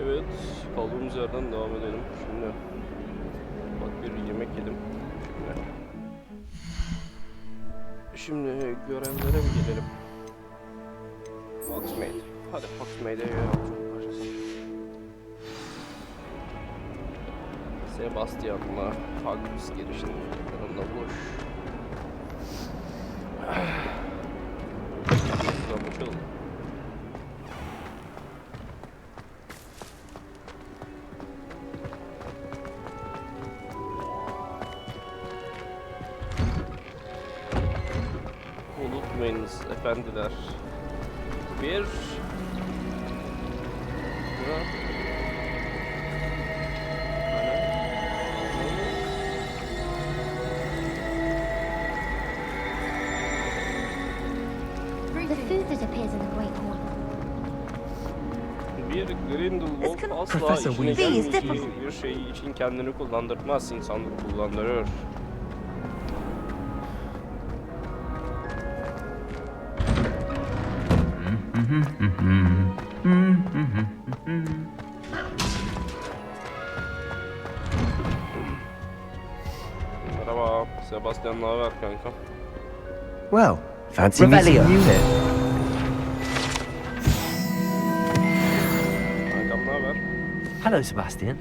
Evet, kaldığımız yerden devam edelim. Şimdi bak bir yemek yedim. Şimdi görevlere mi gelelim? Hogsmeade. Hadi Hogsmeade'e yolculuk. Sebastian'la Hogwarts girişinin yanında buluş. Buradan bakalım. Unutmayınız efendiler. Bir... The food that appears in the Great Hall. Bir Grindelwald asla Profesör işine Fig. gelmeyeceği bir şey için kendini kullandırmaz, insanları kullandırır. Merhaba, Sebastian, ne haber kanka? Well, fancy meeting you here. Kankam ne haber? Hello, Sebastian.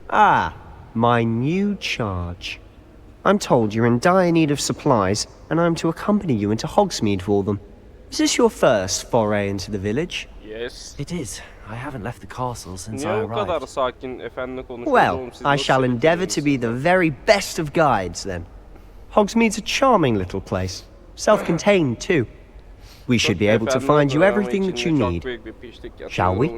Ah, my new charge. I'm told you're in dire need of supplies, and I'm to accompany you into Hogsmeade for them. Is this your first foray into the village? Yes. It is. I haven't left the castle since I Niye bu kadar arrived. sakin, efendi konuşuyorsun? Well, I shall endeavour to be the very best of guides, then. Hogsmeade's a charming little place. Self-contained, too. We should be able to find you everything that you need. Shall we?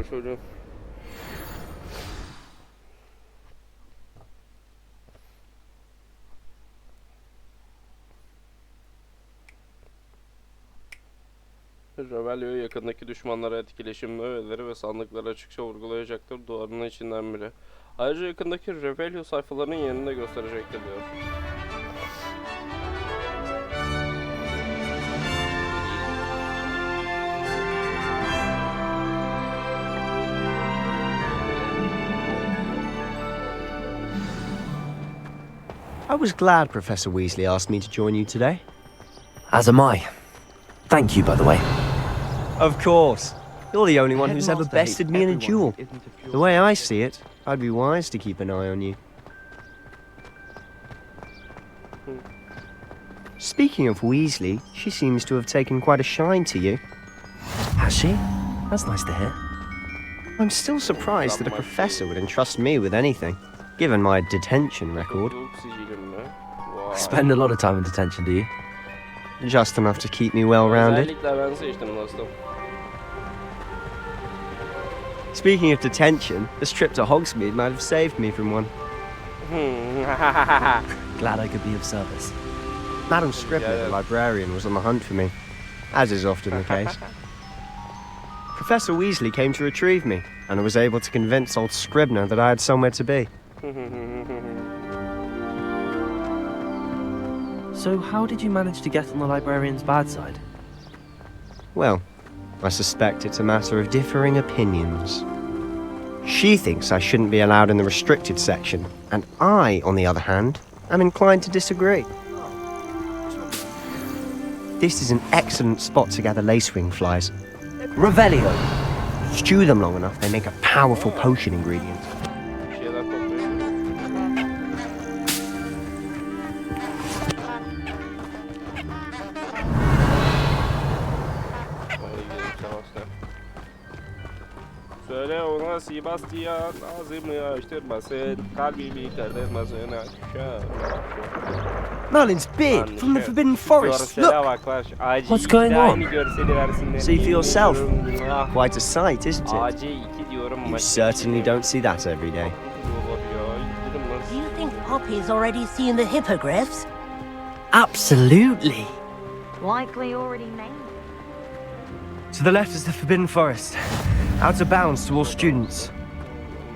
Revelio yakındaki düşmanlara etkileşimli öğeleri ve sandıkları açıkça vurgulayacaktır, duvarının içinden bile. Ayrıca yakındaki Revelio sayfalarının yerini de gösterecektir diyor. I was glad Professor Weasley asked me to join you today. As am I. Thank you, by the way. Of course. You're the only one who's ever Headmaster bested hates me in a everyone duel. who isn't a pure The way I see it, I'd be wise to keep an eye on you. Speaking of Weasley, she seems to have taken quite a shine to you. Has she? That's nice to hear. I'm still surprised that a professor would entrust me with anything, given my detention record. I spend a lot of time in detention, do you? Just enough to keep me well-rounded. Özellikle ben seçtim dostum. Speaking of detention, this trip to Hogsmeade might have saved me from one. Glad I could be of service. Madam Scribner, Yeah. the librarian, was on the hunt for me, as is often the case. Professor Weasley came to retrieve me, and I was able to convince old Scribner that I had somewhere to be. So how did you manage to get on the librarian's bad side? Well, I suspect it's a matter of differing opinions. She thinks I shouldn't be allowed in the restricted section, and I, on the other hand, am inclined to disagree. This is an excellent spot to gather lacewing flies. Revelio! Stew them long enough, they make a powerful potion ingredient. Bir şeyler toplayayım. Hadi gidelim Sebastian. Söyle ona Sebastian ağzımı açtırmasın, kalbimi kırdırmasın aşağı. Merlin's beard from the Forbidden Forest. Look, What's going on? see for yourself. Quite a sight, isn't it? AC2 diyorum. You certainly don't see that every day. Do you think Poppy's already seen the hippogriffs? Absolutely! Likely already named. To the left is the Forbidden Forest. Out of bounds to all students.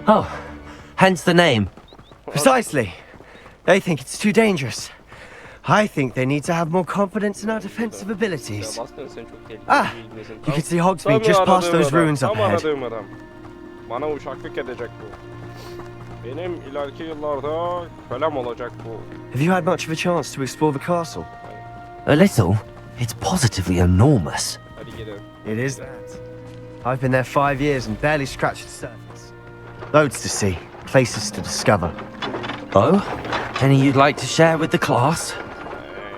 Oh, hence the name. Precisely. They think it's too dangerous. I think they need to have more confidence in our defensive abilities. Ah, you can see Hogsmeade just past those ruins up ahead. Bana uşaklık edecek bu. Benim ileriki yıllarda kölem olacak bu. Have you had much of a chance to explore the castle? A little. It's positively enormous. Hadi gidelim. It is that. I've been there 5 years and barely scratched the surface. Loads to see, places to discover. Oh? Any you'd like to share with the class?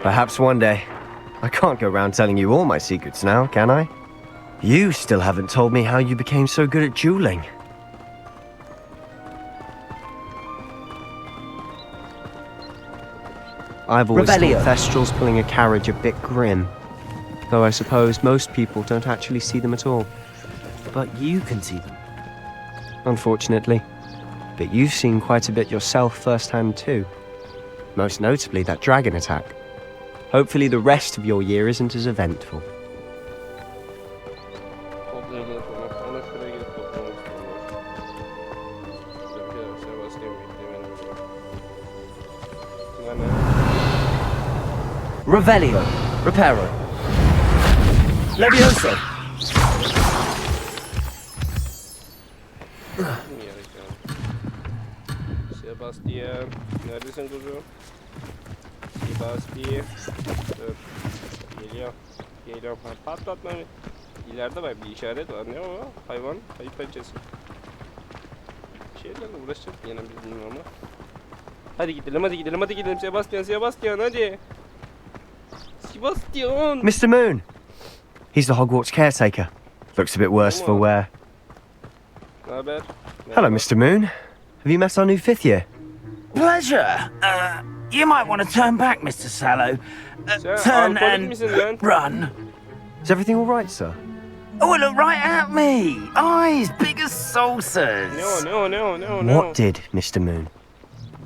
Perhaps one day. I can't go around telling you all my secrets now, can I? You still haven't told me how you became so good at dueling. I've always Rebellion. thought Thestrals pulling a carriage a bit grim. Though I suppose most people don't actually see them at all. But you can see them. Unfortunately. But you've seen quite a bit yourself firsthand too. Most notably that dragon attack. Hopefully the rest of your year isn't as eventful. Toplayalım sonra. Ona şuraya gidip toplamak istiyorlar. Sebastian beklemenin. Revelio. Reparo. Levioso. Sebastian. Neredesin kuzum? Sebastian. Dur. Geliyor. Geliyorum. Patlatma. İleride bak bir işaret var. Ne o? Hayvan. Ayı pençesi. Şeylerle uğraşacağız yine bilmiyorum ama. Hadi gidelim, hadi gidelim, hadi gidelim. Sebastian, Sebastian hadi. Sebastian. Mr. Moon! He's the Hogwarts caretaker. Looks a bit worse for wear. Ne haber? Hello, Mr. Moon. Have you met our new 5th year? Pleasure. You might want to turn back, Mr. Sallow. Sen Turn alkolik and misin lan? run. Is everything all right, sir? Oh, look right at me. Eyes big as saucers. Ne o? What did, Mr. Moon?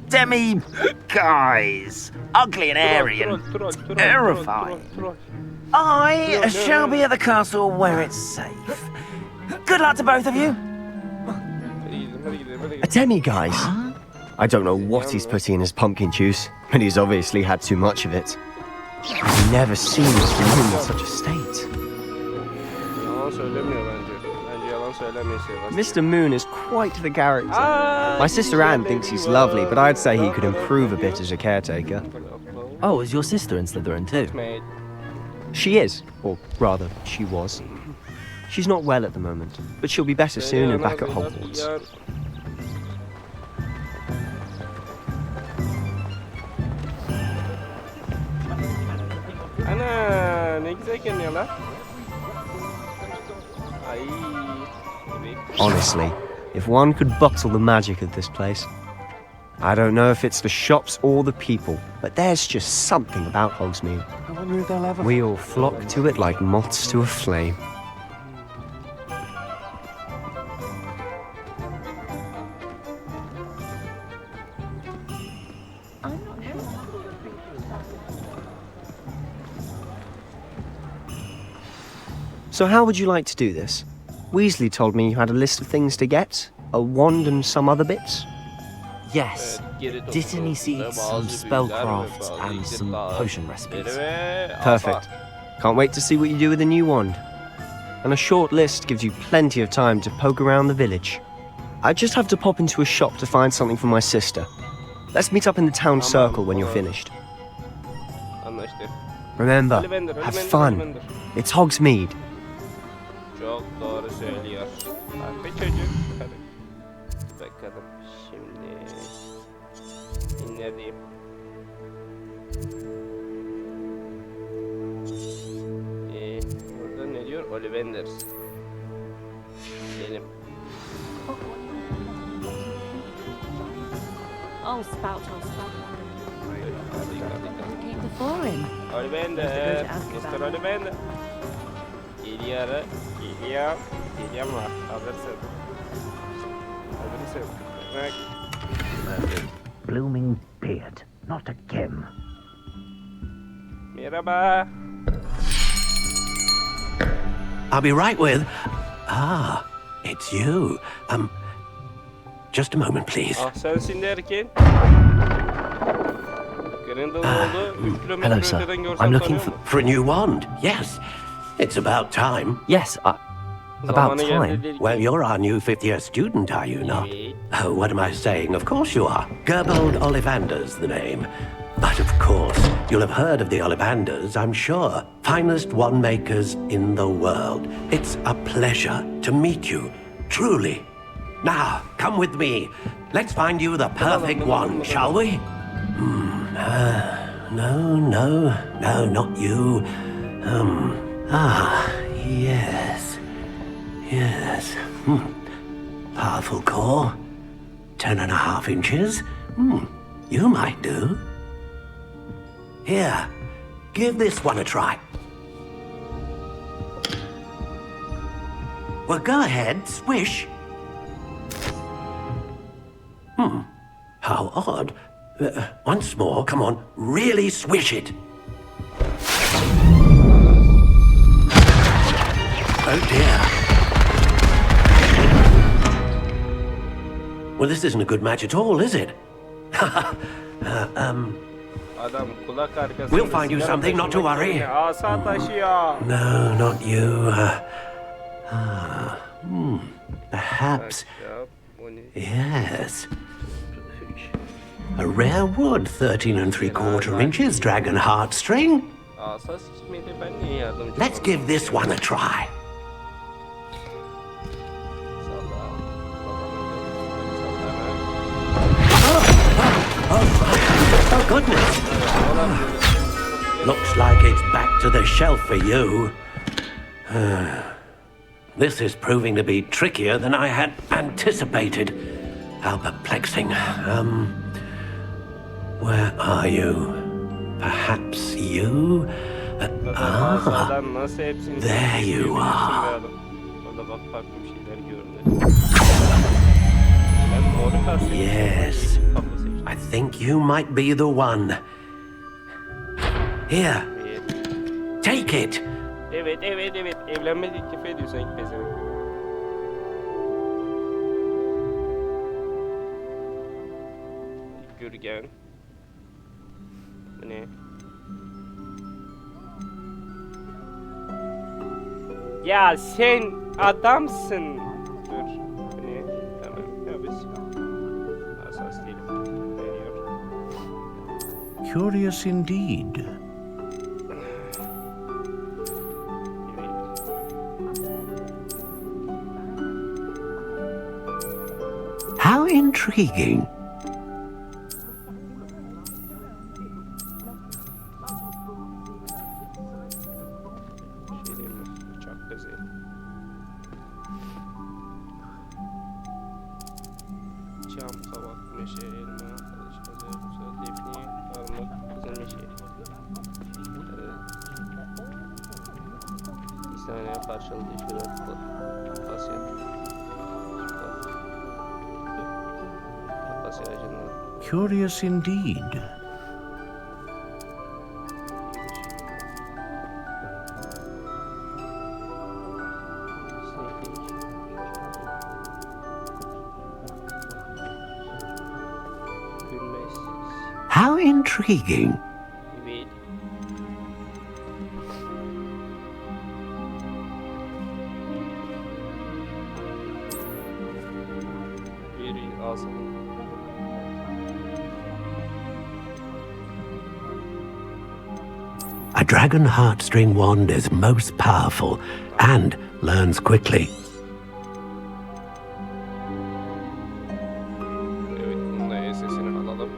Demi guys. Ugly and airy and terrifying. I shall be at the castle where it's safe. Good luck to both of you. Hadi gidelim. A demi-guise? I don't know what he's putting in his pumpkin juice, but he's obviously had too much of it. I've never seen Mr. Moon in such a state. Yalan söylemiyor bence. Bence yalan söylemiyor Sebastian. Mr. Moon is quite the character. My sister Anne thinks he's lovely, but I'd say he could improve a bit as a caretaker. Oh, is your sister in Slytherin too? Mate. She is, or rather, she was. She's not well at the moment, but she'll be better soon and back at Hogwarts. Ana ne güzel görünüyorlar. Ay. Evet. Honestly, if one could bottle the magic of this place. I don't know if it's the shops or the people, but there's just something about Hogsmeade. I wonder if they'll ever... We all flock to it like moths to a flame. So how would you like to do this? Weasley told me you had a list of things to get, a wand and some other bits. Yes. Dittany seeds, some spellcrafts, and some potion recipes. Perfect. Can't wait to see what you do with the new wand. And a short list gives you plenty of time to poke around the village. I just have to pop into a shop to find something for my sister. Let's meet up in the town circle when you're finished. Anlaştık. Remember, Ollivander, have Ollivander, fun. Ollivander. It's Hogsmeade. Çok doğru söylüyor. Bak be çocuk. Hadi. Bakalım şimdi. Dinledim. Burada ne diyor? Ollivander. Gidelim. Oh, spout, oh, spout. Hadi. Came before him. Ollivander. Mr. Ollivander. Geliyor. Geliyor. Geliyor mu? Hazırsın. Hazırsın. Bak. Blooming beard, not a gem. Merhaba. I'll be right with... Ah, it's you. Just a moment, please. Ah sensin derken. Grindelwald'u 3 hello, kilometre sir. öteden görsem I'm looking tanıyor mu? For a new wand, yes. It's about time. Yes, About Zamanı time. geldi değil ki. Well, you're our new fifth-year student, are you not? Evet. Oh, what am I saying? Of course you are. Gerbold Ollivander's the name. But of course, you'll have heard of the Ollivanders, I'm sure. Finest wand-makers in the world. It's a pleasure to meet you, truly. Now, come with me. Let's find you the perfect wand, shall we? No, not you. Yes. Powerful core. 10.5 inches. You might do. Here, give this one a try. Well, go ahead, swish. How odd. Once more, come on, really swish it. Oh dear. Well, this isn't a good match at all, is it? Adam kulak arkasında We'll find you sigara something, not to taşımak worry. yerine asa taşıyor. No, not you. Perhaps. Ya, bu ne? Yes. A rare wood, 13 3/4 inches, dragon heartstring. Asa sikmedi, ben niye yardımcı Let's olayım? give this one a try. Salla. Oh, goodness. Looks like it's back to the shelf for you. This is proving to be trickier than I had anticipated. How perplexing. Where are you? Perhaps you? Asadan nasıl hepsini there you bilmiyorsun are. be adam. Orada bak farklı bir şeyler görünüyor. Ben moru kastediyorum. Yes. Yeşil kablo seçtim. I think you might be the one. Here, take it. Evet. Evlenme teklif ediyor sanki pezevenk. Gürgen. Bu ne? Ya sen adamsın. Dur. Bu ne? Tamam. Ya biz. Asas değilim. Ediyor. Curious indeed. Evet. How intriguing. Şey diyeyim mi? Çok güzel. Çam, kabak, meşe, elma, karışmazı, musal, defne, armut, kızıl meşe. İstihane parçalı değişiyor. Pasya. Pasya aracından. Curious indeed. How intriguing. Evet. Bir alsın. A dragon heartstring wand is most powerful and learns quickly. Evet, bunun da sesini alalım.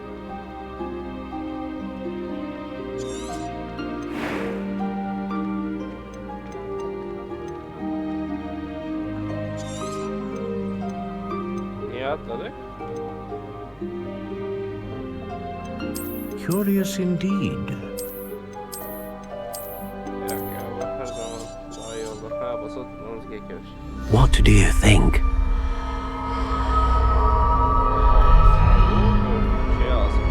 Niye atladık? Curious indeed. Yok ya, Allah her zaman daha iyi olur. Ha, basa tutmamız gerekiyor. What do you think? Şey alsın.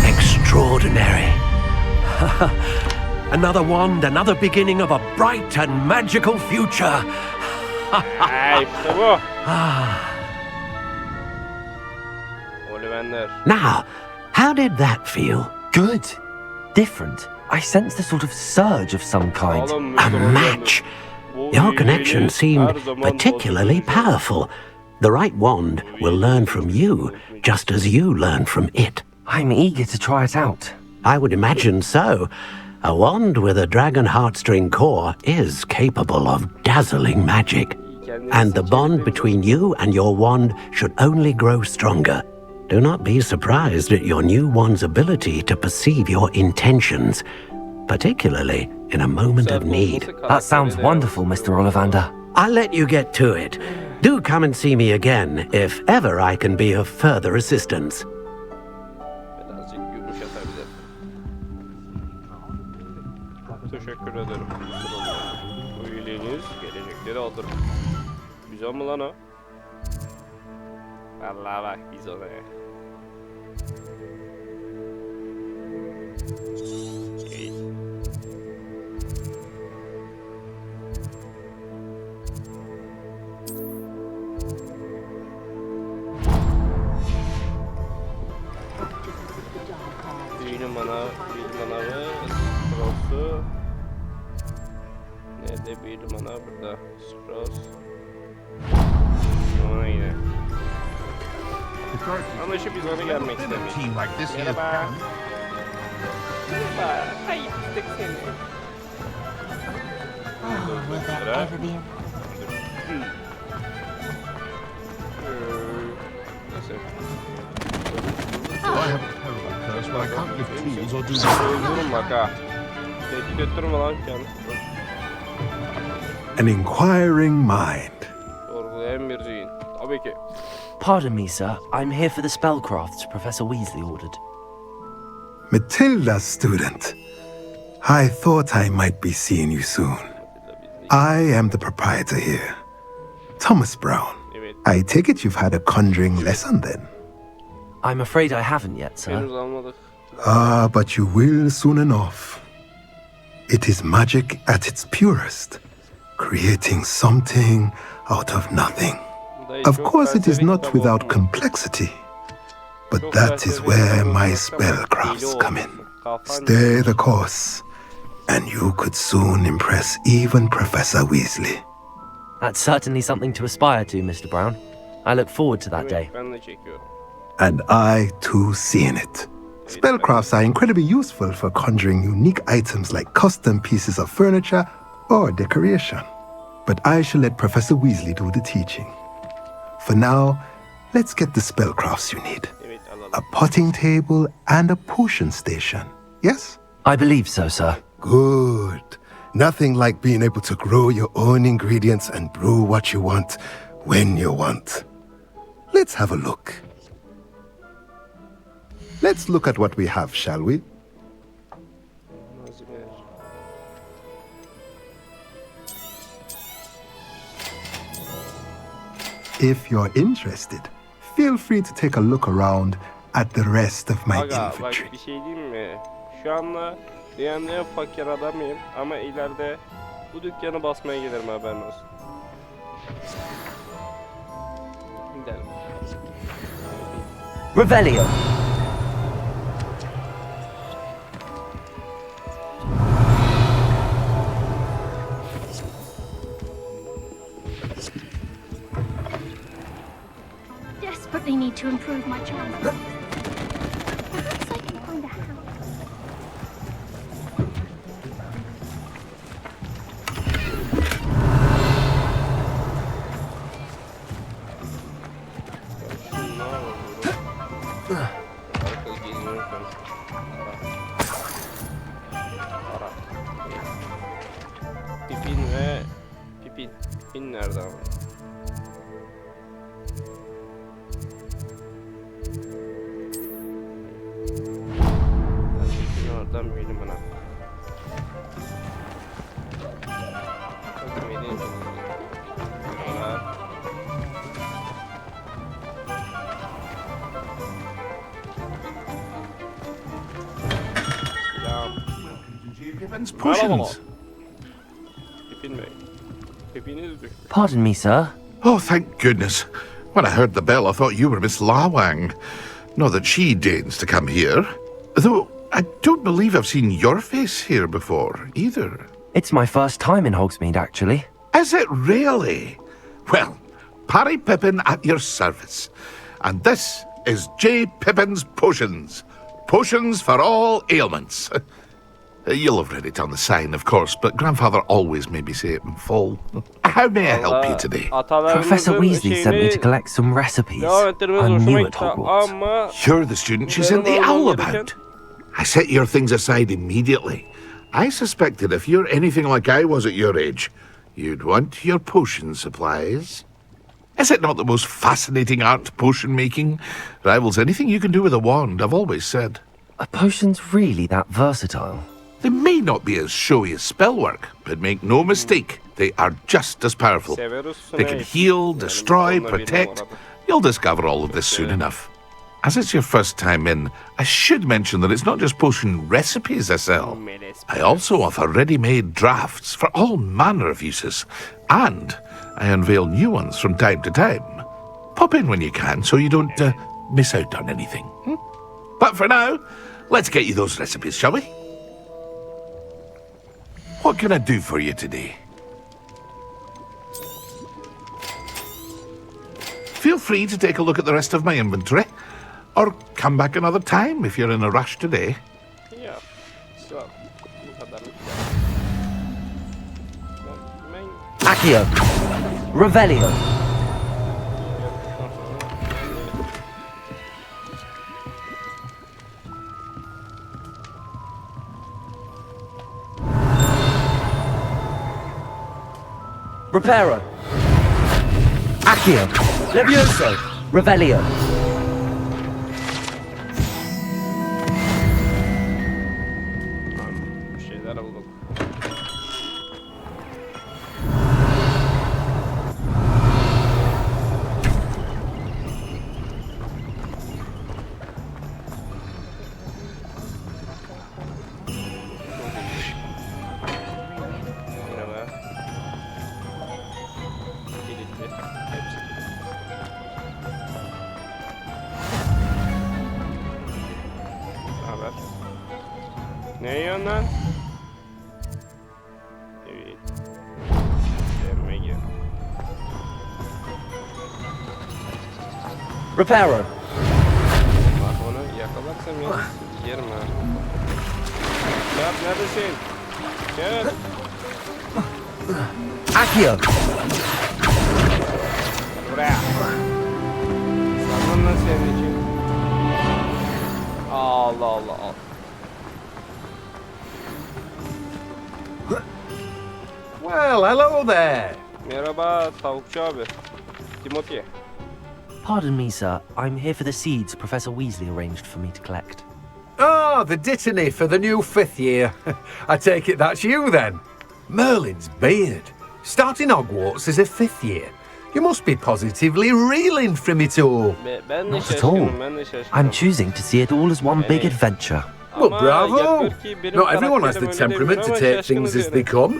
Extraordinary. Another wand, another beginning of a bright and magical future. Ay, işte bu. Ollivander. Now, how did that feel? Good. Different. I sensed a sort of surge of some kind. Oğlum, A match! Your connection seemed particularly powerful. The right wand will learn from you, just as you learn from it. I'm eager to try it out. I would imagine so. A wand with a dragon heartstring core is capable of dazzling magic. And the bond between you and your wand should only grow stronger. Do not be surprised at your new wand's ability to perceive your intentions, particularly in a moment of need. That sounds wonderful, Mr. Ollivander. I'll let you get to it. Do come and see me again if ever I can be of further assistance. Birazcık yumuşatabilir. Teşekkür ederim. Bu iyiliğiniz gelecekleri alır. Güzel mi lan o? Vallahi bak biz ona ya. Büyülü mana ve scrolls'u. Nerede büyülü mana? Burada. Scrolls. Ona yine. Ama şu biz onu gelmek istemiyoruz. Merhaba. Merhaba. Ay gittik seni. Neyse. Öldürün bak ha. Tehdit ettirme lan kendini. An inquiring mind. Sorgulayan bir zihin. Tabii ki. Pardon me, sir. I'm here for the spellcrafts Professor Weasley ordered. Matilda, student. I thought I might be seeing you soon. I am the proprietor here, Thomas Brown. Evet. I take it you've had a conjuring lesson then? I'm afraid I haven't yet, sir. Henüz almadık. Ah, but you will soon enough. It is magic at its purest, creating something out of nothing. Of course, it is not without complexity, but that is where my spellcrafts come in. Stay the course, and you could soon impress even Professor Weasley. That's certainly something to aspire to, Mr. Brown. I look forward to that day. Ben de çekiyorum. And I too seeing it. Spellcrafts are incredibly useful for conjuring unique items like custom pieces of furniture or decoration. But I shall let Professor Weasley do the teaching. For now, let's get the spellcrafts you need. Evet alalım. A potting table and a potion station. Yes? I believe so, sir. Good. Nothing like being able to grow your own ingredients and brew what you want when you want. Let's have a look. Let's look at what we have, shall we? Malzemeler. If you're interested, feel free to take a look around at the rest of my Aga bak inventory. bir şey diyeyim mi? Şu anda dünyanın en fakir adamıyım ama ileride bu dükkanı basmaya gelirim, haberin olsun. Gidelim. Revelio. Desperately need to improve my chances. Perhaps I can find a house. Şunlar alıyorum. Arka geliyorum ben. Ara. Pipin ve Pipin. Pipin nerede ama? Pipin oradan büyüdüm bana. Bakın edeyim şimdi. Bunlar. Potions. Pipin Bey. Pipiniz düşmüş. Pardon me, sir. Oh, thank goodness. When I heard the bell, I thought you were Miss Lawang. Not that she deigns to come here. Though, I don't believe I've seen your face here before, either. It's my first time in Hogsmeade, actually. Is it really? Well, Parry Pippin at your service. And this is J. Pippin's Potions. Potions for all ailments. You'll have read it on the sign, of course, but Grandfather always made me say it in full. How may I help you today? Professor Weasley sent me to collect some recipes. I'm new at Hogwarts. You're the student she sent the owl about. I set your things aside immediately. I suspected if you're anything like I was at your age, you'd want your potion supplies. Is it not the most fascinating art, potion making? Rivals anything you can do with a wand, I've always said. Are potions really that versatile? They may not be as showy as spellwork, but make no mistake, they are just as powerful. They can heal, destroy, protect. You'll discover all of this soon enough. As it's your first time in, I should mention that it's not just potion recipes I sell. I also offer ready-made drafts for all manner of uses, and I unveil new ones from time to time. Pop in when you can so you don't miss out on anything. But for now, let's get you those recipes, shall we? What can I do for you today? Feel free to take a look at the rest of my inventory, or come back another time if you're in a rush today. Ya, so, bu kadarlık. Accio. Revelio. Reparo. Accio. Levioso. Revelio. Bir şeyler buldum. Merhaba. Kilitli. Hepsi kilitli. Ne haber? Ne yiyorsun lan? Evet. Yerime gir. Reparo. Bak onu yakalarsam yerim ha. Şahap neredesin? Şahap. Accio. Buraya. Sandım lan senin için. Allah Allah Allah. Well, hello there. Merhaba tavukçu abi. Timothy. Pardon me, sir. I'm here for the seeds Professor Weasley arranged for me to collect. Ah, the dittany for the new 5th year. I take it that's you then. Merlin's beard. Starting Hogwarts as a 5th year. You must be positively reeling from it all. Ben de Not at all. şaşkınım, ben de şaşkınım. I'm choosing to see it all as one big adventure. Well, Ama bravo. yapıyor ki benim Not everyone has the karakterim öyle temperament to değil ama take things as şaşkınız they yani. come.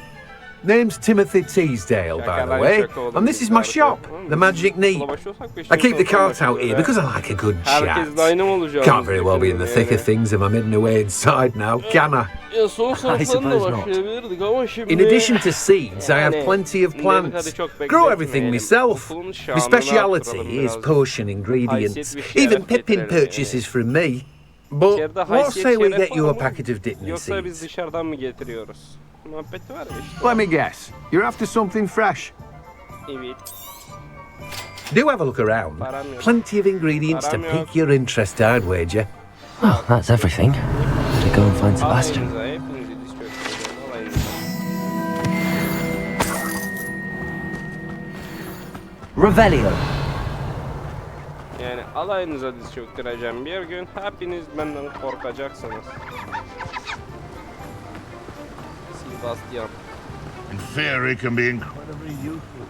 Name's Timothy Teasdale, by the Şakadan way, şaka oldu and this is my bizler shop, yapıyor. the Magic Neat. Bulaşıyorsak beşinci I keep the sınıftan cart out başlıyor here ya. because I like a good chat. Herkes de aynı mı olacağız? Can't very well be in the thick of things if I'm hidden away inside now, can I? Ya son sınıftan da suppose not. başlayabilirdik ama şimdi... In addition to seeds, I have plenty of plants. Grow everything myself. My speciality is potion ingredients. Even Pippin purchases from me. But what say we get you a packet of dittany Yoksa biz seeds? dışarıdan mı getiriyoruz? Muhabbeti var ya işte. Let me guess. You're after something fresh. Evet. Do have a look around. Plenty of ingredients to pique your interest, I'd wager. Well, that's everything. To go and find Sebastian. Alayınıza, hepinizi diz çöktüreceğim. Alayınıza. Revelio. Yani alayınıza diz çöktüreceğim. Bir gün hepiniz benden korkacaksınız. Sebastian. And fairy can be incredibly useful.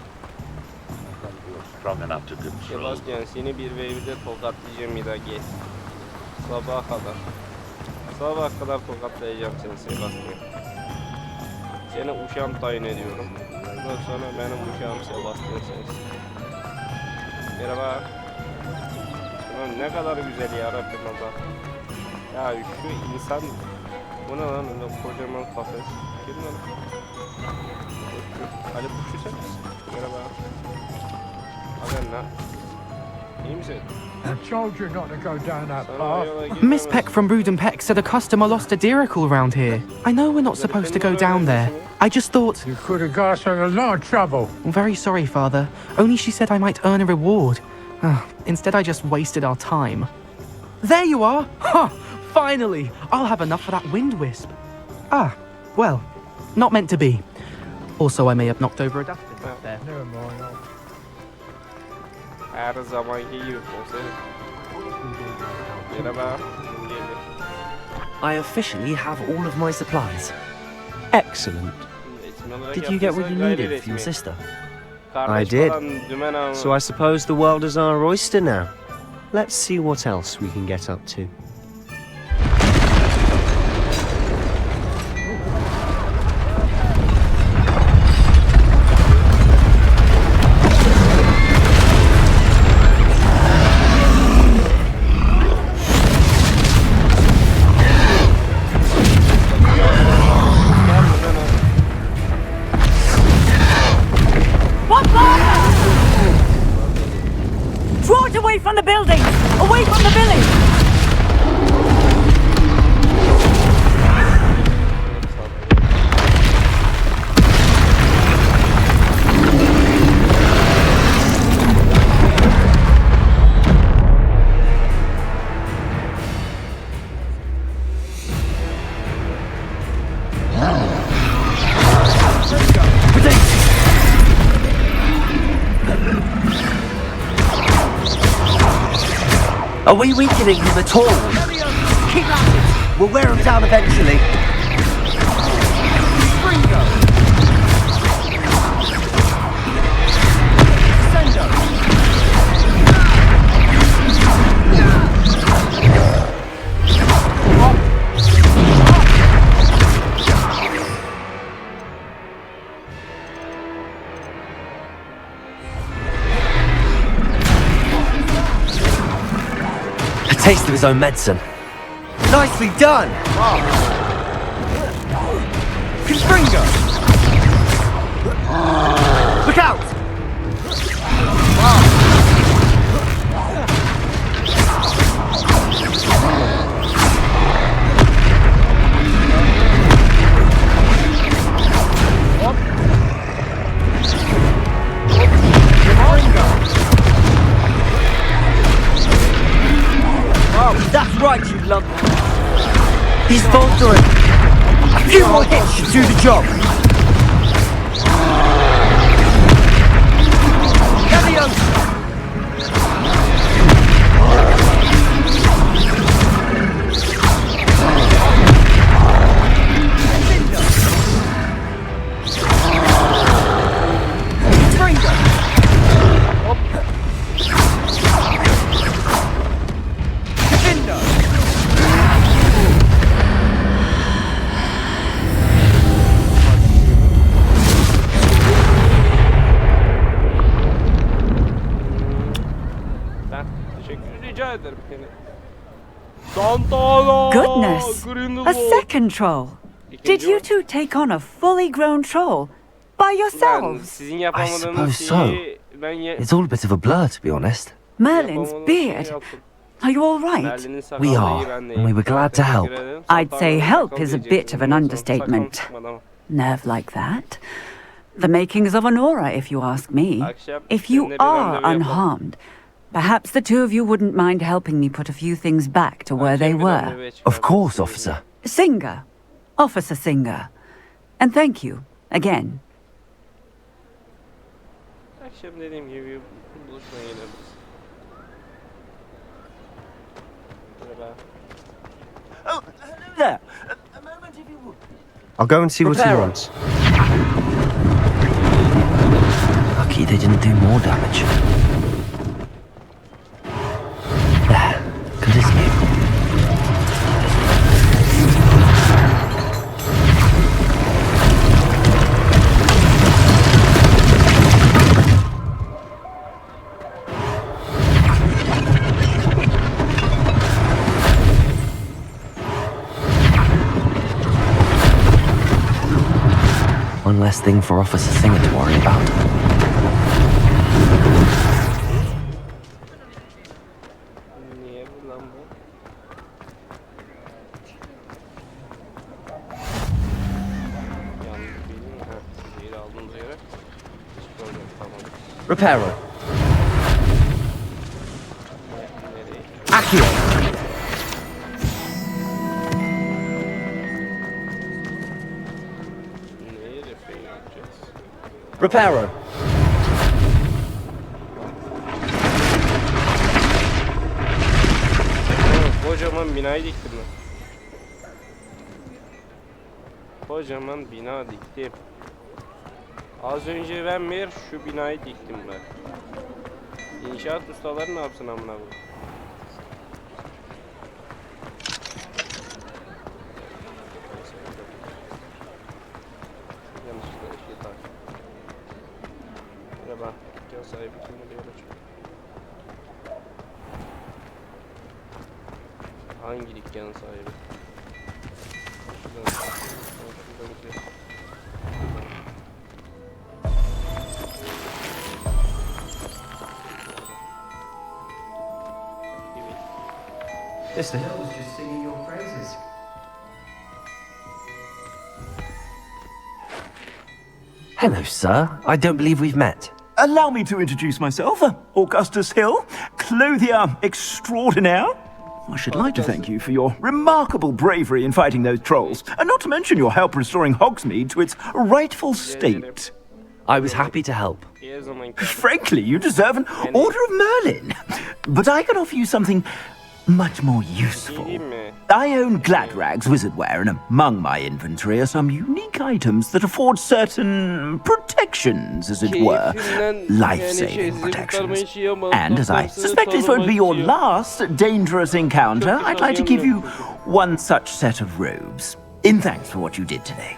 Strong enough to control. Sebastian seni bir ve bir de tokatlayacağım bir daha gel. Sabaha kadar. Sabaha kadar tokatlayacağım seni Sebastian. Seni uşağım tayin ediyorum. Bundan sonra benim uşağım Sebastian sensin. Merhaba. Ulan ne kadar güzel ya Rabbim Allah. Ya şu insan... Bu ne lan? Öyle kocaman kafes. Gelin lan. Ali kuşu sen misin? Merhaba. Adenna. İyi misin? I told you not to go down that path. Miss Peck from Bruden Peck said a customer lost a deeracle around here. I know we're not supposed to go down there. I just thought... You could have got us in a lot of trouble. I'm very sorry, Father. Only she said I might earn a reward. Instead, I just wasted our time. There you are! Huh! Finally! I'll have enough for that wind wisp. Ah, well, not meant to be. Also, I may have knocked over a dustbin back there. Never mind. Her zamanki gibi olsaydı. Merhaba. I officially have all of my supplies. Excellent. Did you get what you needed for your sister? I did. So I suppose the world is our oyster now. Let's see what else we can get up to. Draw it away from the building! Away from the village! Are we weakening him at all? Keep at it! We'll wear him down eventually. Taste of his own medicine. Nicely done! Confringo! Look out! That's right, you lump. He's faltering. A few more hits should do the job. Goodness! A second troll! Did you two take on a fully grown troll? By yourselves? I suppose so. It's all a bit of a blur, to be honest. Merlin's beard. Are you all right? We are, and we were glad to help. I'd say help is a bit of an understatement. Nerve like that? The makings of an aura, if you ask me. If you are unharmed, perhaps the two of you wouldn't mind helping me put a few things back to where they were. Of course, officer. Singer. Officer Singer. And thank you, again. Akşam dediğim gibi buluşmaya gideriz. Oh, hello there. A moment if you would. I'll go and see what he wants. Lucky they didn't do more damage. There. Good as new. last thing for Officer Singer to worry about. Niye bu lan bu? Yanlış bildim. Ha, yeri aldığımız yere. Hiç problem, tamam. Reparo. Nereye? Accio. Neye repair yapacağız? Reparo. Kocaman binayı diktim ben. Kocaman bina diktim. Az önce ben şu binayı diktim ben. İnşaat ustaları ne yapsın amına koyayım? Yanlışlıkla şey takip. Merhaba. Dükkan sahibi kim oluyor hocam? Hangi dükkanın sahibi? Şuradan gidelim. Mr. Hill was just singing your praises. Hello, sir. I don't believe we've met. Allow me to introduce myself, Augustus Hill, clothier extraordinaire. I should like to thank you for your remarkable bravery in fighting those trolls, and not to mention your help restoring Hogsmeade to its rightful state. I was happy to help. Frankly, you deserve an Order of Merlin. But I can offer you something much more useful. I own Gladrag's wizardware, and among my inventory are some unique items that afford certain protections, as it were. Life-saving protections. And as I suspect this won't be your last dangerous encounter, I'd like to give you one such set of robes, in thanks for what you did today.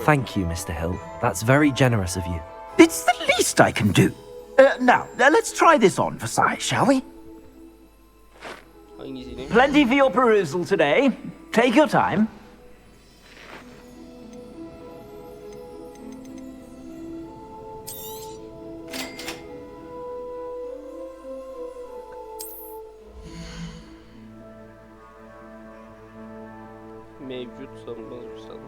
Thank you, Mr. Hill. That's very generous of you. It's the least I can do. Now, let's try this on for size, shall we? Plenty for your perusal today. Take your time. Mevcut savunmaz bir salon.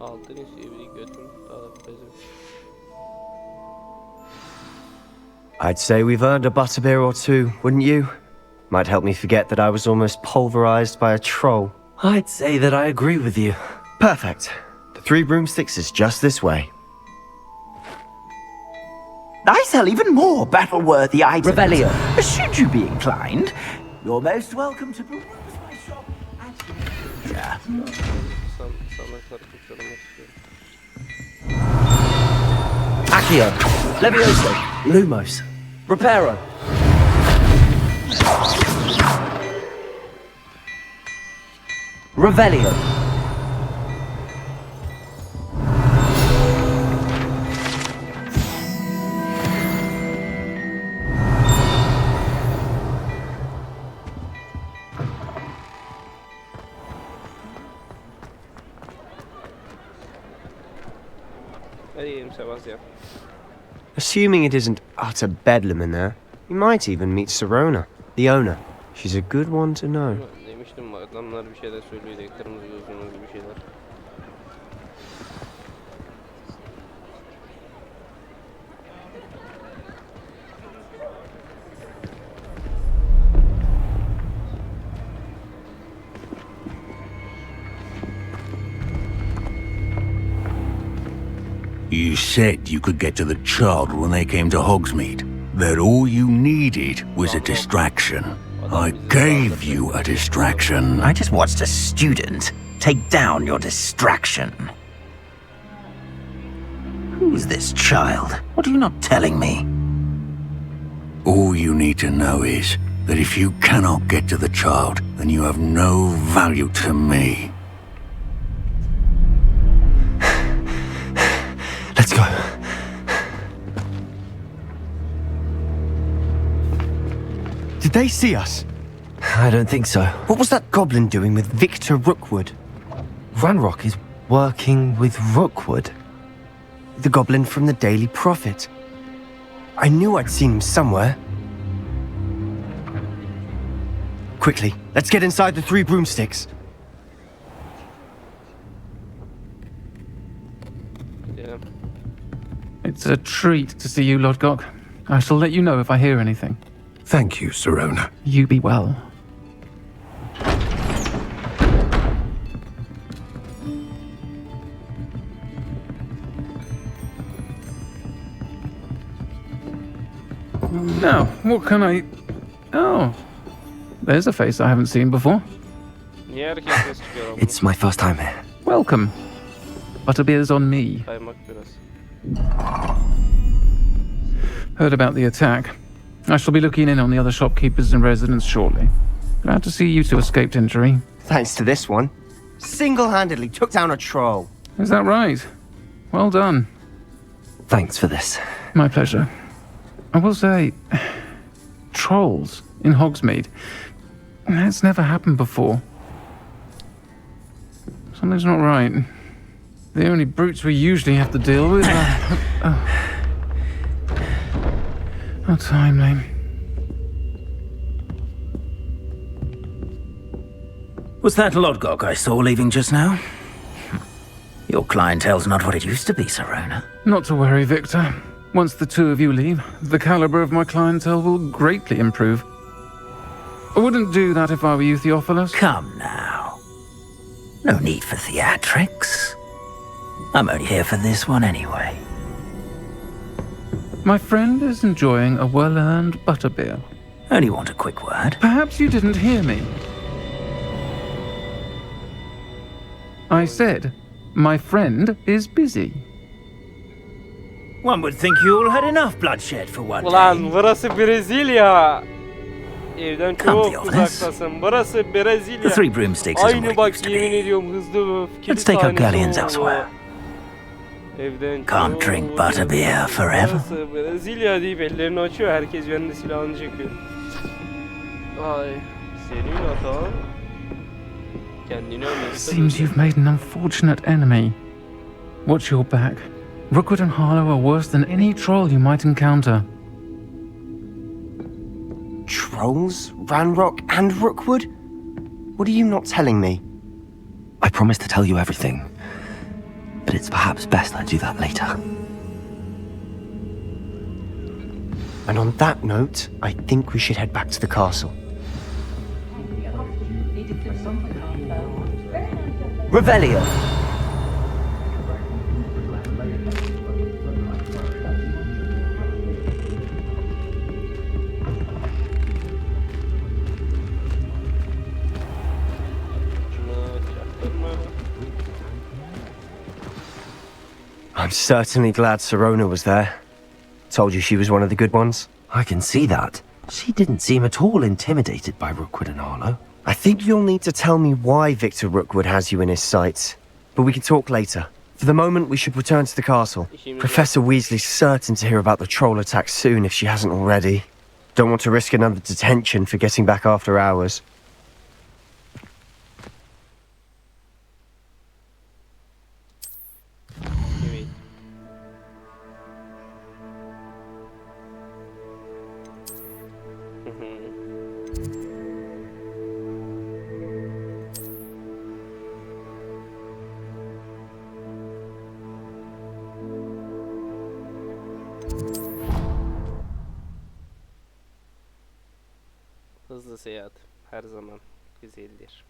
Altın sivri götüm dalıp bezim. I'd say we've earned a butterbeer or two, wouldn't you? Might help me forget that I was almost pulverized by a troll. I'd say that I agree with you. Perfect. The 3 broomsticks is just this way. I sell even more battle-worthy items. Revelio. Should you be inclined, you're most welcome to peruse my shop at your leisure. Sandıkları kurtarmak istiyorum. Accio. Levioso. Lumos. Reparo. Revelio. Sebastian. Assuming it isn't utter bedlam in there, you might even meet Serona, the owner. She's a good one to know. Demiştim adamlar bir şeyler söylüyor, kırmızı gözlüğümüz gibi şeyler. You said you could get to the child when they came to Hogsmeade. That all you needed was a distraction. I gave you a distraction. I just watched a student take down your distraction. Who's this child? What are you not telling me? All you need to know is that if you cannot get to the child, then you have no value to me. Let's go. Did they see us? I don't think so. What was that goblin doing with Victor Rookwood? Ranrock is working with Rookwood. The goblin from the Daily Prophet. I knew I'd seen him somewhere. Quickly, let's get inside the 3 broomsticks. Yeah. It's a treat to see you, Lodgok. I shall let you know if I hear anything. Thank you, Sirona. You be well. Now, what can I... Oh, there's a face I haven't seen before. Niye herkes ses çıkıyor ama? It's my first time here. Welcome. Butterbeer's on me. Kaymak biraz. Heard about the attack. I shall be looking in on the other shopkeepers and residents shortly. Glad to see you two escaped injury. Thanks to this one. Single-handedly took down a troll. Is that right? Well done. Thanks for this. My pleasure. I will say, trolls in Hogsmeade. That's never happened before. Something's not right. The only brutes we usually have to deal with are... How timely. Was that Lodgok I saw leaving just now? Your clientele's not what it used to be, Sirona. Not to worry, Victor. Once the 2 of you leave, the caliber of my clientele will greatly improve. I wouldn't do that if I were you, Theophilus. Come now. No need for theatrics. I'm only here for this one anyway. My friend is enjoying a well-earned butterbeer. Only want a quick word. Perhaps you didn't hear me. I said, my friend is busy. One would think you all had enough bloodshed for one Ulan day. burası Brezilya. Evden Come çok be honest. uzaktasın. Burası Brezilya. The 3 broomsticks isn't Aynı what it bak used to yemin be. ediyorum hızlı ve öfkeli Let's take our sahnesi galleons oldu. elsewhere. Evden Can't çok drink butterbeer forever. Burası Brezilya deyip ellerini açıyor. Herkes yanında silahını çekiyor. Ay senin hatan. Kendini Amerika'da... Seems you've made an unfortunate enemy. Watch your back. Rookwood and Harlow are worse than any troll you might encounter. Trolls? Ranrock and Rookwood? What are you not telling me? I promised to tell you everything, but it's perhaps best I do that later. And on that note, I think we should head back to the castle. Revelio. I'm certainly glad Sirona was there. Told you she was one of the good ones. I can see that. She didn't seem at all intimidated by Rookwood and Harlow. I think you'll need to tell me why Victor Rookwood has you in his sights. But we can talk later. For the moment, we should return to the castle. Professor Weasley's certain to hear about the troll attack soon if she hasn't already. Don't want to risk another detention for getting back after hours. Hızlı seyahat her zaman güzeldir.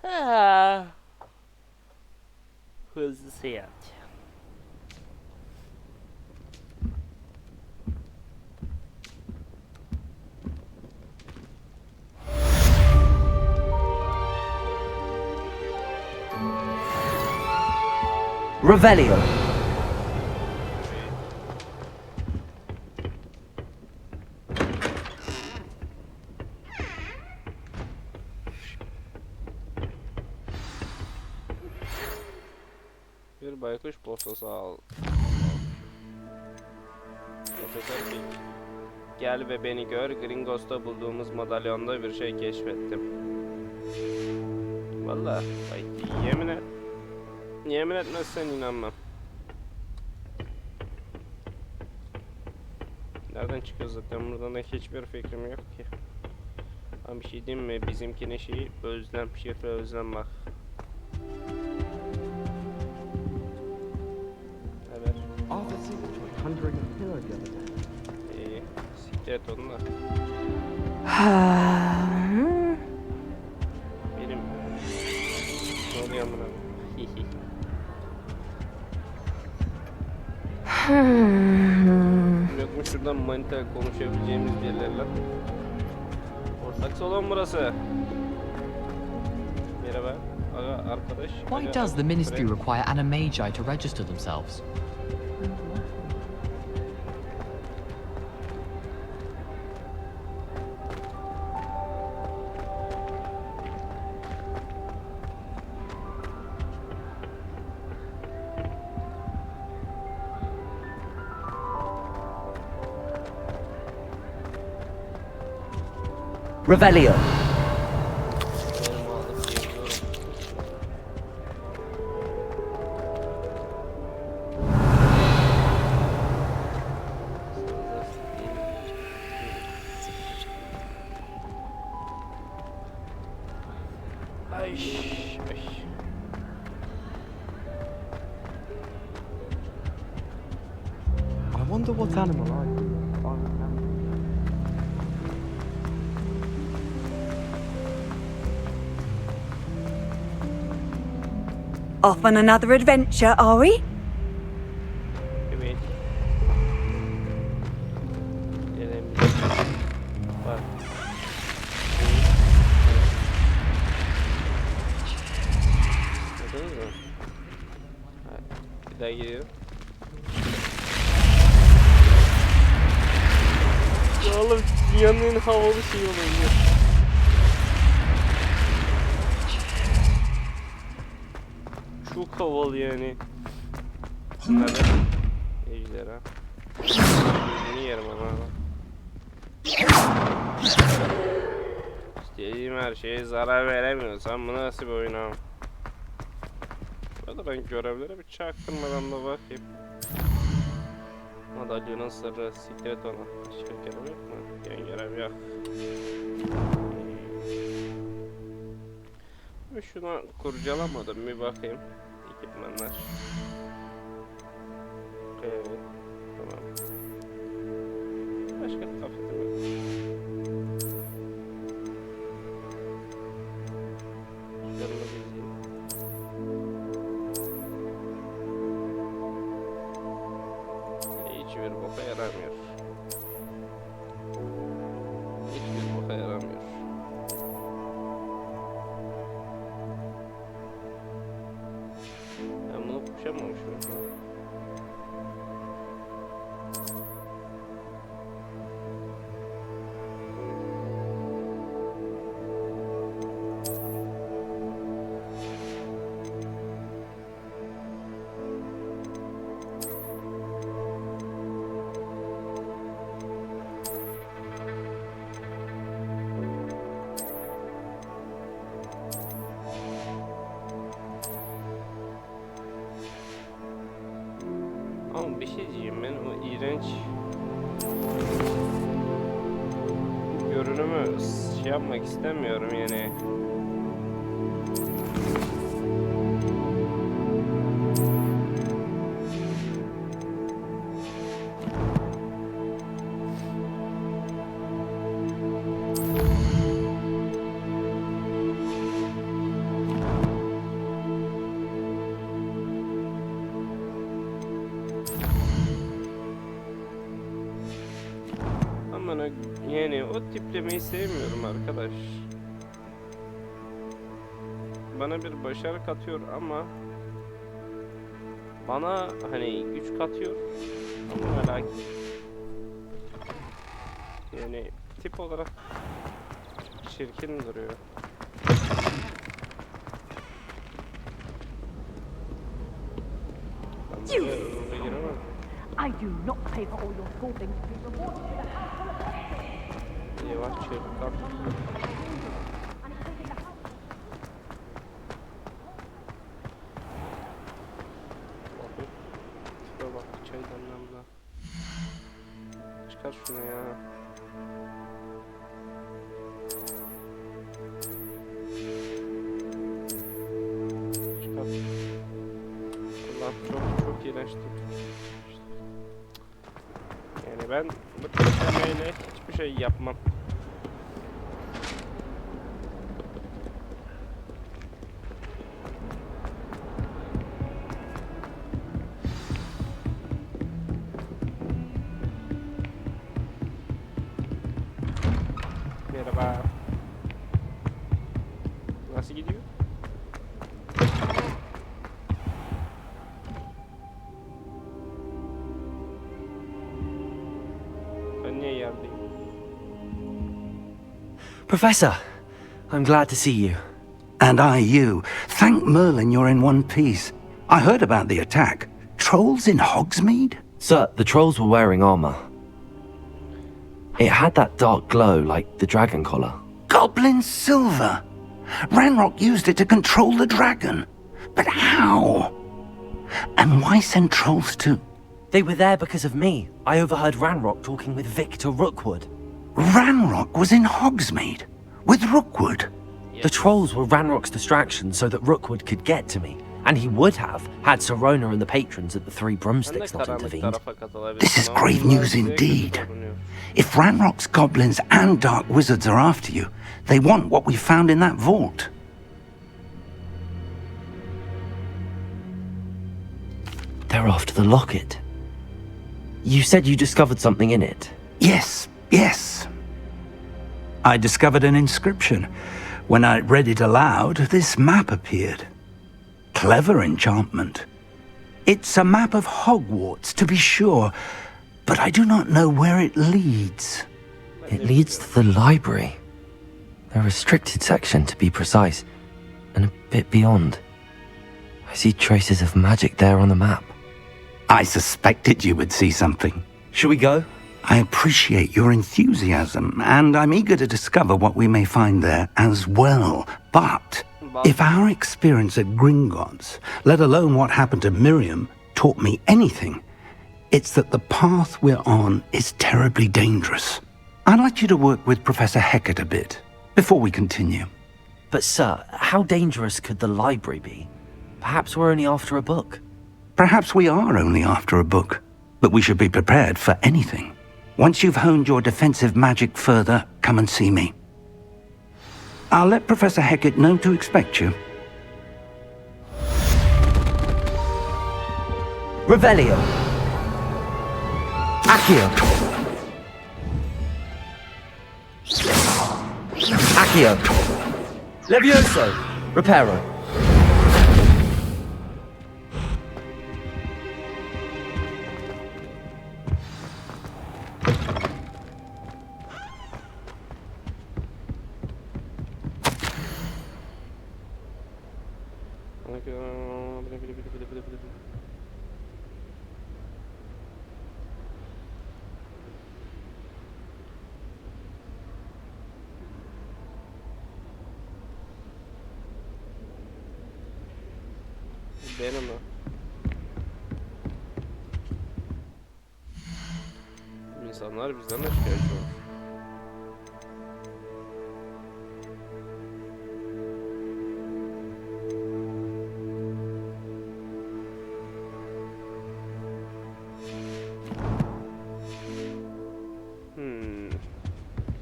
Ha. Hızlı seyahat. Revelio. Bir baykuş postası al. Profesör Fig. Gel ve beni gör. Gringos'ta bulduğumuz madalyonda bir şey keşfettim. Vallahi yemin et. Yemin etmezsen inanmam. Nereden çıkıyor zaten? Buradan da hiçbir fikrim yok ki. Ama bir şey diyeyim mi? Bizimkinin şeyi özlem, şifre özlem bak. Evet. İyi. Siklet onunla. Benim. Ne oluyor amına? Yok mu şuradan manita konuşabileceğimiz bir yerler lan? Ortak salon burası. Merhaba. Aga arkadaş. Why does the ministry require animagi to register themselves? Revelio. I wonder what animal I am. Off on another adventure, are we? Evet. Bak. Gördünüz mü? Bir daha geliyor. Ya oğlum dünyanın en havalı şeyi oluyor. Çok havalı yani. Bunlar da ejderha. Gözünü yerim ama. İstediğim her şeye zarar veremiyorsam bu nasıl bir oyun ama. Burada ben görevlere bir çaktırmadan da bakayım. Madalyonun sırrı, siklet ona. Başka görev yok mu? Yan görev yok. Şuna kurcalamadım bir bakayım. Ekipmanlar. Evet. Tamam. Başka kafede mi? Şunlarla gezeyim. Hiçbir boka yaramıyor. Hiçbir boka yaramıyor. Ben bunu kuşamamışım. Ama bir şey diyeyim, ben o iğrenç görünümü şey yapmak istemiyorum yani. Yani o tiplemeyi sevmiyorum arkadaş. Bana bir başarı katıyor ama Bana hani güç katıyor ama merak yani tip olarak çirkin duruyor. I do not pay for all your goblins to be rewarded with a handful of blessings. Yavaş çevir. Bak çay damlamda. Çıkar şunu ya. Çıkar. Allah çok iğrenç tutuyor. Yani ben bu teklemeyle hiçbir şey yapmam. Merhaba. Nasıl gidiyor? Ben niye yerdeyim? Professor, I'm glad to see you. And I you. Thank Merlin you're in one piece. I heard about the attack. Trolls in Hogsmeade? Sir, the trolls were wearing armor. It had that dark glow like the dragon collar. Goblin silver. Ranrock used it to control the dragon. But how? And why send trolls to... They were there because of me. I overheard Ranrock talking with Victor Rookwood. Ranrock was in Hogsmeade? With Rookwood? The trolls were Ranrock's distraction so that Rookwood could get to me. And he would have, had Sirona and the patrons at the Three Broomsticks not intervened. This is grave news indeed. If Ranrock's goblins and dark wizards are after you, they want what we found in that vault. They're after the locket. You said you discovered something in it. Yes. I discovered an inscription. When I read it aloud, this map appeared. Clever enchantment. It's a map of Hogwarts, to be sure, but I do not know where it leads. It leads to the library. The restricted section, to be precise, and a bit beyond. I see traces of magic there on the map. I suspected you would see something. Shall we go? I appreciate your enthusiasm, and I'm eager to discover what we may find there as well. But if our experience at Gringotts, let alone what happened to Miriam, taught me anything, it's that the path we're on is terribly dangerous. I'd like you to work with Professor Hecat a bit, before we continue. But sir, how dangerous could the library be? Perhaps we're only after a book. Perhaps we are only after a book, but we should be prepared for anything. Once you've honed your defensive magic further, come and see me. I'll let Professor Hecat know to expect you. Revelio. Accio. Accio. Levioso. Reparo. Benim mi? İnsanlar bizden de şikayetçi olur.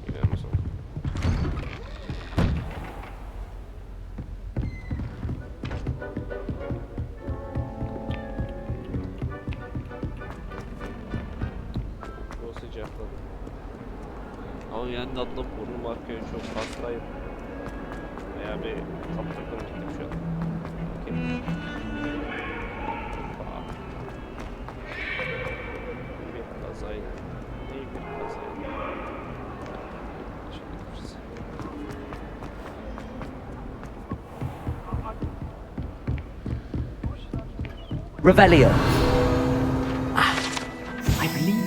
Gidelim o zaman. Ama yani adlı burnum arkaya çok hastayım. Veya bir kaptırdım gittim şu an. Bakayım. Revelio. I believe.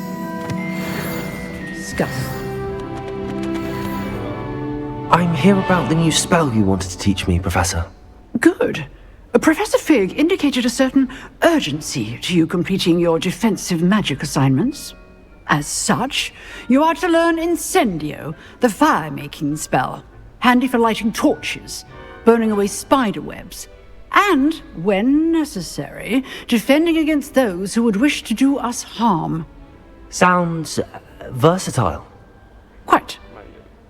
Discuss. I'm here about the new spell you wanted to teach me, Professor. Good. Professor Fig indicated a certain urgency to you completing your defensive magic assignments. As such, you are to learn Incendio, the fire-making spell, handy for lighting torches, burning away spider webs, and, when necessary, defending against those who would wish to do us harm. Sounds versatile. Quite.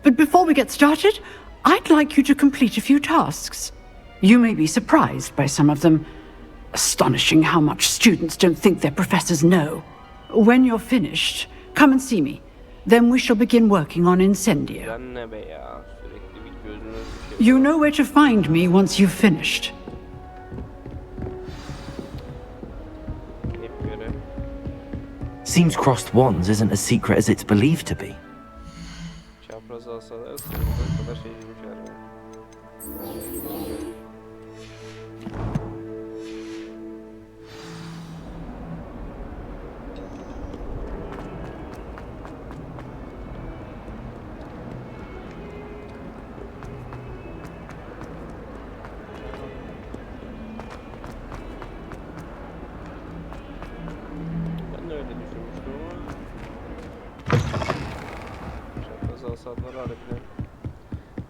But before we get started, I'd like you to complete a few tasks. You may be surprised by some of them. Astonishing how much students don't think their professors know. When you're finished, come and see me. Then we shall begin working on Incendio. You know where to find me once you've finished. Seems crossed wands isn't as secret as it's believed to be.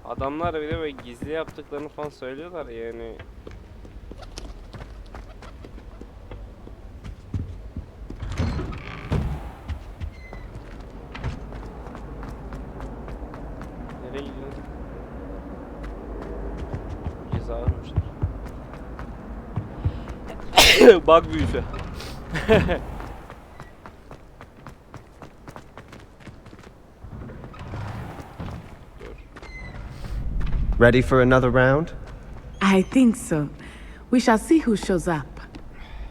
Adamlar bir de böyle gizli yaptıklarını falan söylüyorlar yani. Nereye gidiyorsun? Ceza almışlar. Bak büyüsü. Ready for another round? I think so. We shall see who shows up.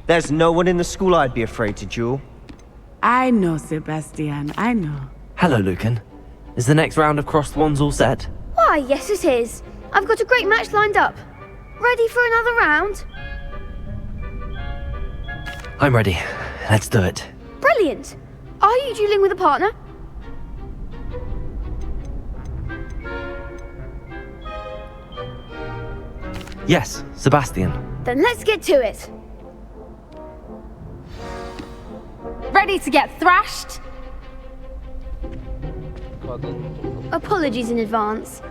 There's no one in the school I'd be afraid to duel. I know, Sebastian, I know. Hello, Lucan. Is the next round of crossed wands all set? Why, yes it is. I've got a great match lined up. Ready for another round? I'm ready. Let's do it. Brilliant. Are you dueling with a partner? Yes, Sebastian. Then let's get to it. Ready to get thrashed? Apologies in advance.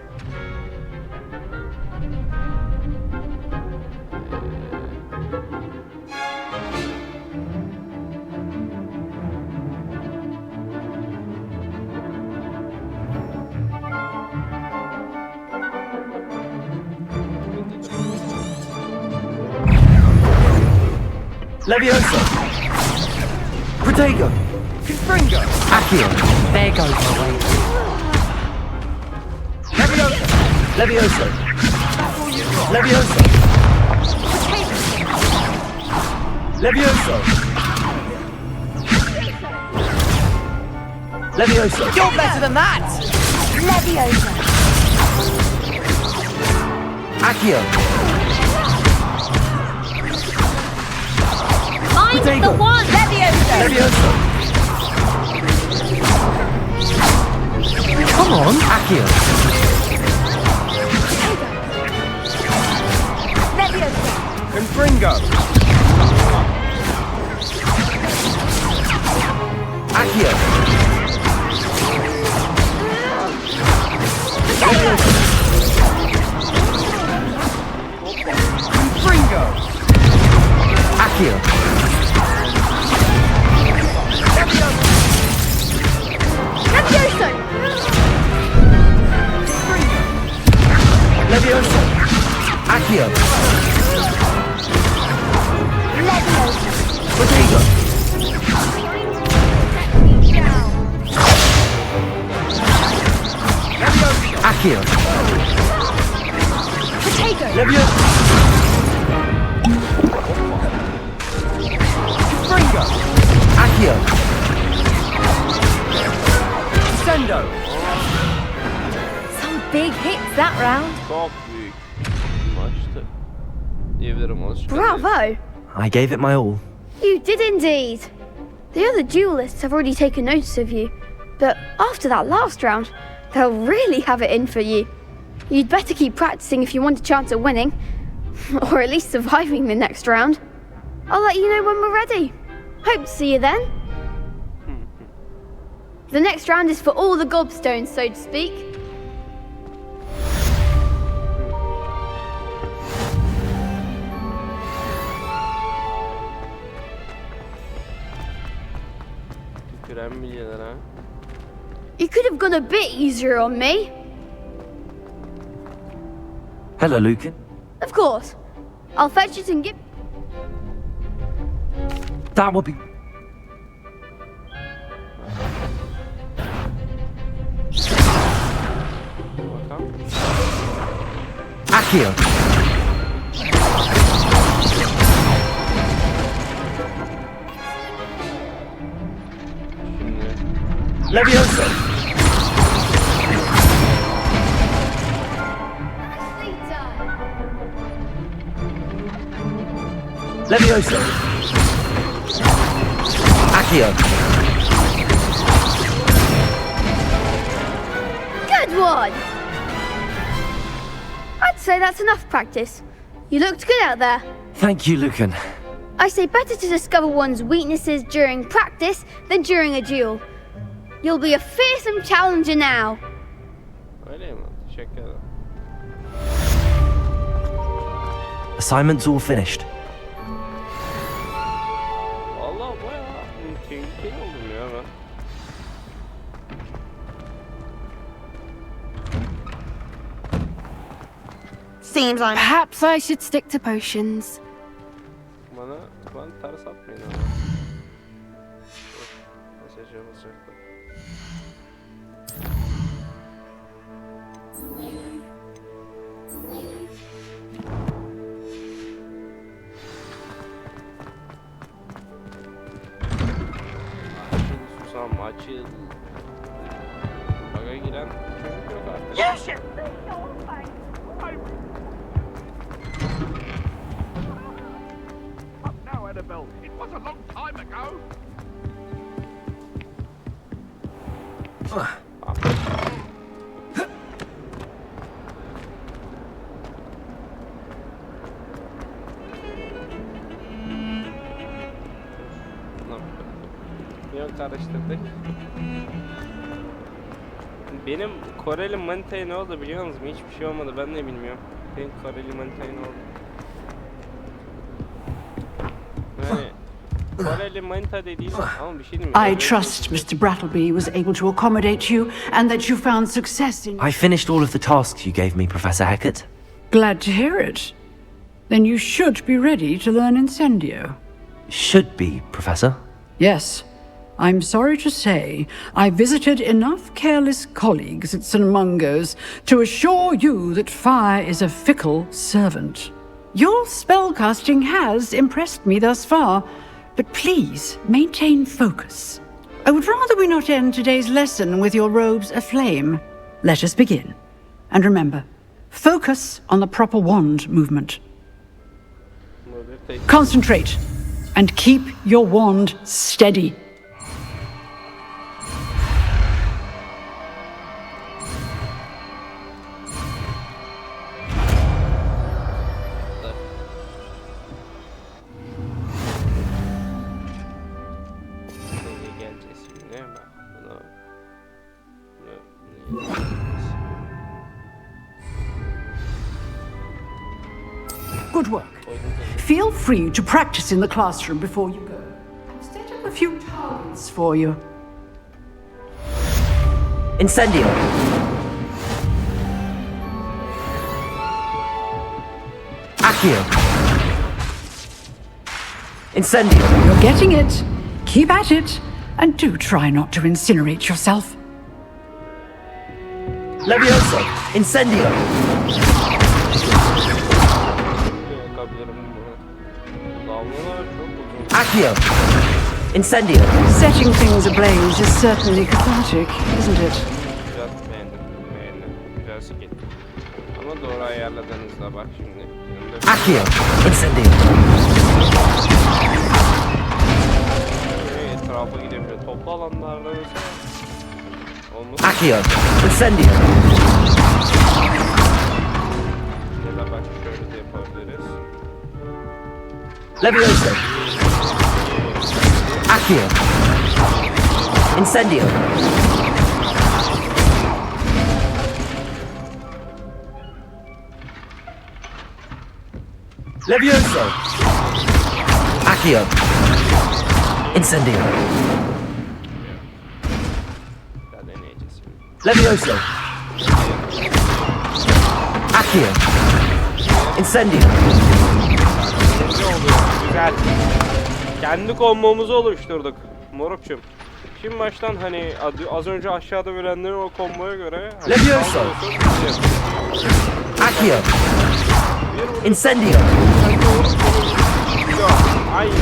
Levioso. Protego. Confringo. Accio. There goes my way. Levioso. Levioso. Levioso. Levioso. Levioso. You're better than that! Leviosa. Accio. Mine's the one! Leviosa. Levioso. Come on, Accio. Leviosa. Confringo. Accio. Confringo. Accio. Leviosa. Levioso. Accio. Leviosa. Protego. Accio. Potato. Levioso. Confringo. Accio. Sendo. Some big hits that round. Çok büyük maçtı diyebilirim alışkanlığı. Bravo. I gave it my all. You did indeed. The other duelists have already taken notice of you, but after that last round, they'll really have it in for you. You'd better keep practicing if you want a chance at winning, or at least surviving the next round. I'll let you know when we're ready. Hope to see you then. The next round is for all the gobstones, so to speak. You could have gone a bit easier on me. Hello, Lucan. Of course. I'll fetch it and give... That would be... Accio! Leviosa! Leviosa! Accio! Good one! I'd say that's enough practice. You looked good out there. Thank you, Lucan. I say better to discover one's weaknesses during practice than during a duel. You'll be a fearsome challenger now. Assignment's all finished. Seems I'm... Perhaps I should stick to potions. It was a long time ago. Yok, karıştırdık. Benim Koreli manitaya ne oldu biliyor musunuz? Hiçbir şey olmadı, ben de bilmiyorum. Benim Koreli manitaya ne oldu? I trust Mr. Brattleby was able to accommodate you and that you found success in... I finished all of the tasks you gave me, Professor Hackett. Glad to hear it. Then you should be ready to learn Incendio. Should be, Professor? Yes. I'm sorry to say, I visited enough careless colleagues at St. Mungo's to assure you that fire is a fickle servant. Your spellcasting has impressed me thus far, but please maintain focus. I would rather we not end today's lesson with your robes aflame. Let us begin. And remember, focus on the proper wand movement. Concentrate and keep your wand steady. Good work. Feel free to practice in the classroom before you go. I've set up a few targets for you. Incendio! Accio! Incendio! You're getting it. Keep at it. And do try not to incinerate yourself. Leviosa! Incendio! Accio! Incendio! Setting things ablaze is certainly cathartic, isn't it? Ama doğru ayarladığınızda bak şimdi. Accio! Incendio! tarafa gidiyorum. Şöyle toplu alanlarda mesela. Olmaz. Accio, incendio. Ya da bak şöyle de yapabiliriz. Levioso. Accio. Incendio. Levioso. Accio. Incendio. Ya deneyeceğiz şimdi. Levioso. Accio. Incendio. Ne oluyor? Güzel. Kendi kombomuzu oluşturduk morukçum. Şimdi baştan hani az önce aşağıda verenlerin o komboya göre hani Levioso. Accio. Incendio. Aynen.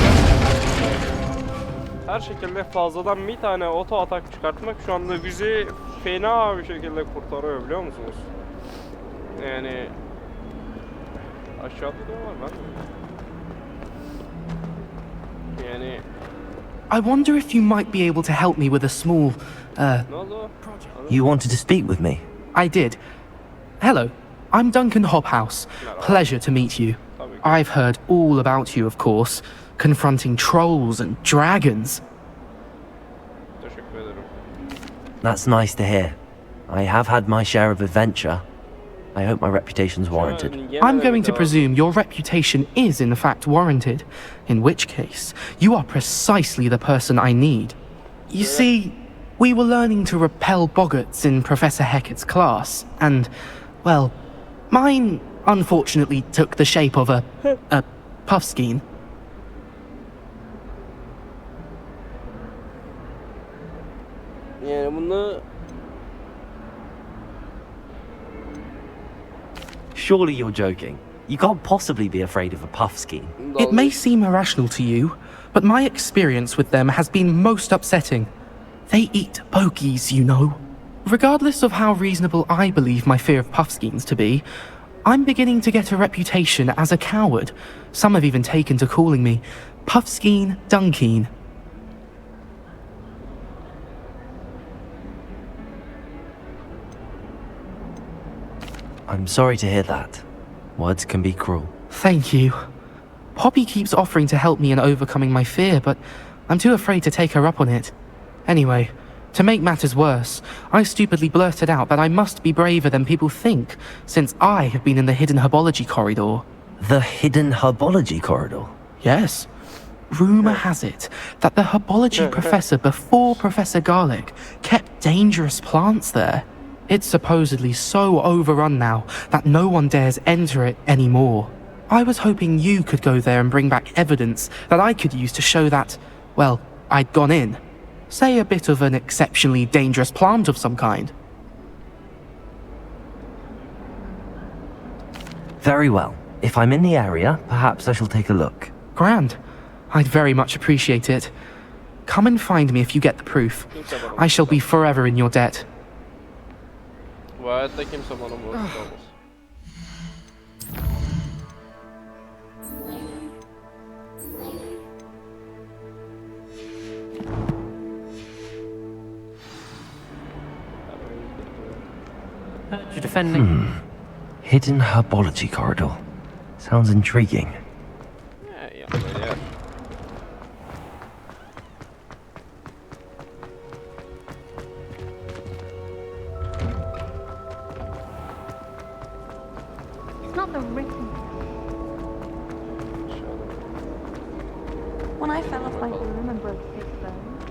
Her şekilde fazladan bir tane oto atak çıkartmak şu anda bizi fena bir şekilde kurtarıyor, biliyor musunuz? Yani aşağıda da var lan. Yani I wonder if you might be able to help me with a small, ne oldu? You wanted to speak with me? I did. Hello, I'm Duncan Hobhouse. Pleasure to meet you. I've heard all about you, of course, confronting trolls and dragons. Teşekkür ederim. That's nice to hear. I have had my share of adventure. I hope my reputation's warranted. I'm going to presume your reputation is in fact warranted, in which case, you are precisely the person I need. You see, we were learning to repel boggarts in Professor Hecat's class, and, well, mine unfortunately took the shape of a puffskein. Yani bunu Surely you're joking. You can't possibly be afraid of a puffskein. It may seem irrational to you, but my experience with them has been most upsetting. They eat bogies, you know. Regardless of how reasonable I believe my fear of puffskeins to be, I'm beginning to get a reputation as a coward. Some have even taken to calling me Puffskein Dunkeen. I'm sorry to hear that. Words can be cruel. Thank you. Poppy keeps offering to help me in overcoming my fear, but I'm too afraid to take her up on it. Anyway, to make matters worse, I stupidly blurted out that I must be braver than people think, since I have been in the hidden herbology corridor. The hidden herbology corridor? Yes. Rumour has it that the herbology professor before Professor Garlic kept dangerous plants there. It's supposedly so overrun now that no one dares enter it anymore. I was hoping you could go there and bring back evidence that I could use to show that, well, I'd gone in. Say a bit of an exceptionally dangerous plant of some kind. Very well. If I'm in the area, perhaps I shall take a look. Grand. I'd very much appreciate it. Come and find me if you get the proof. I shall be forever in your debt. Bu hayatta kimse bana borçlu olmaz. You're defending. Hidden herbology corridor. Sounds intriguing. Yeah. It's not the written. When I fell off my broom and broke 6 bones.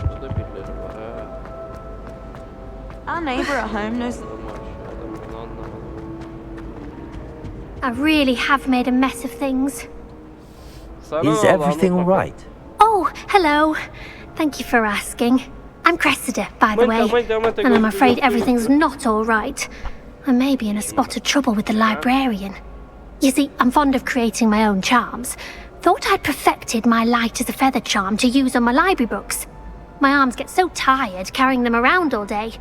Burada birileri var ha. Our neighbour at home knows. Bunu anlamadım. I really have made a mess of things. Is everything all right? Oh, hello. Thank you for asking. I'm Cressida, by the way, and I'm afraid everything's not all right. I may be in a spot of trouble with the librarian. You see, I'm fond of creating my own charms. Thought I'd perfected my light as a feather charm to use on my library books. My arms get so tired carrying them around all day.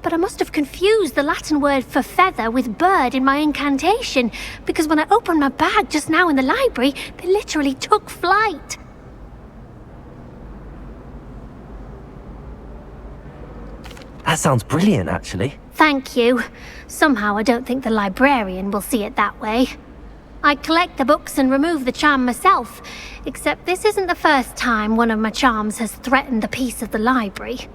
but I must have confused the Latin word for feather with bird in my incantation, because when I opened my bag just now in the library, they literally took flight. That sounds brilliant, actually. Thank you. Somehow I don't think the librarian will see it that way. I collect the books and remove the charm myself, except this isn't the first time one of my charms has threatened the peace of the library.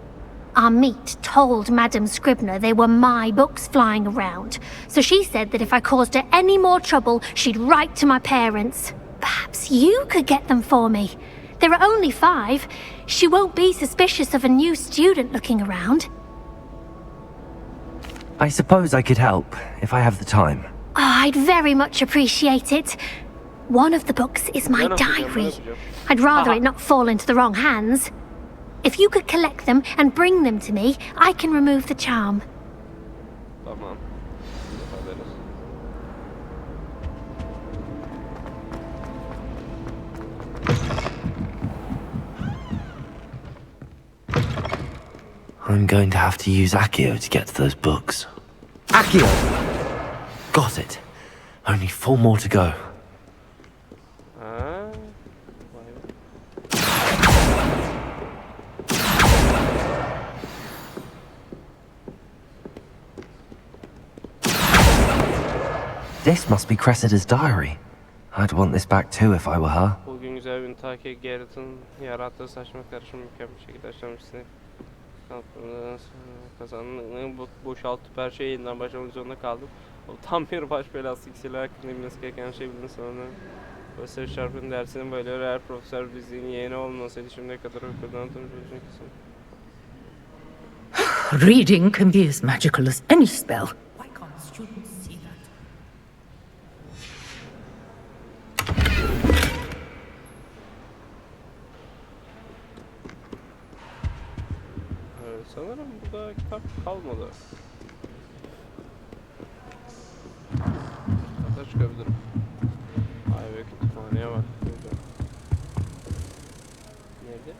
Our meet told Madame Scribner they were my books flying around, so she said that if I caused her any more trouble, she'd write to my parents. Perhaps you could get them for me. There are only 5. She won't be suspicious of a new student looking around. I suppose I could help, if I have the time. Oh, I'd very much appreciate it. One of the books is my diary. I'd rather it not fall into the wrong hands. If you could collect them and bring them to me, I can remove the charm. Tamam. I'm going to have to use Accio to get to those books. Accio! Got it. Only 4 more to go. This must be Cressida's diary. I'd want this back too if I were her. Bugün güzel bir takip Garrett'ın yarattığı saçma karışım mükemmel bir şekilde açılmış sinif. Kazandığını boşaltıp her şeyi yeniden başlamak zorunda kaldım. O tam bir baş belası, isiklar hakkında bilmesi gereken şey bilin sonra. Profesör Sharp'ın dersinin böyle eğer Profesör Fig'in yeğeni olmasaydı şimdiye kadar okuldan tanışacak kesin. Reading can be as magical as any spell. Why can't students see that? Sanırım burada kitap kalmadı. Hatta çıkabilirim. Ay be, kütüphaneye bak. Nerede?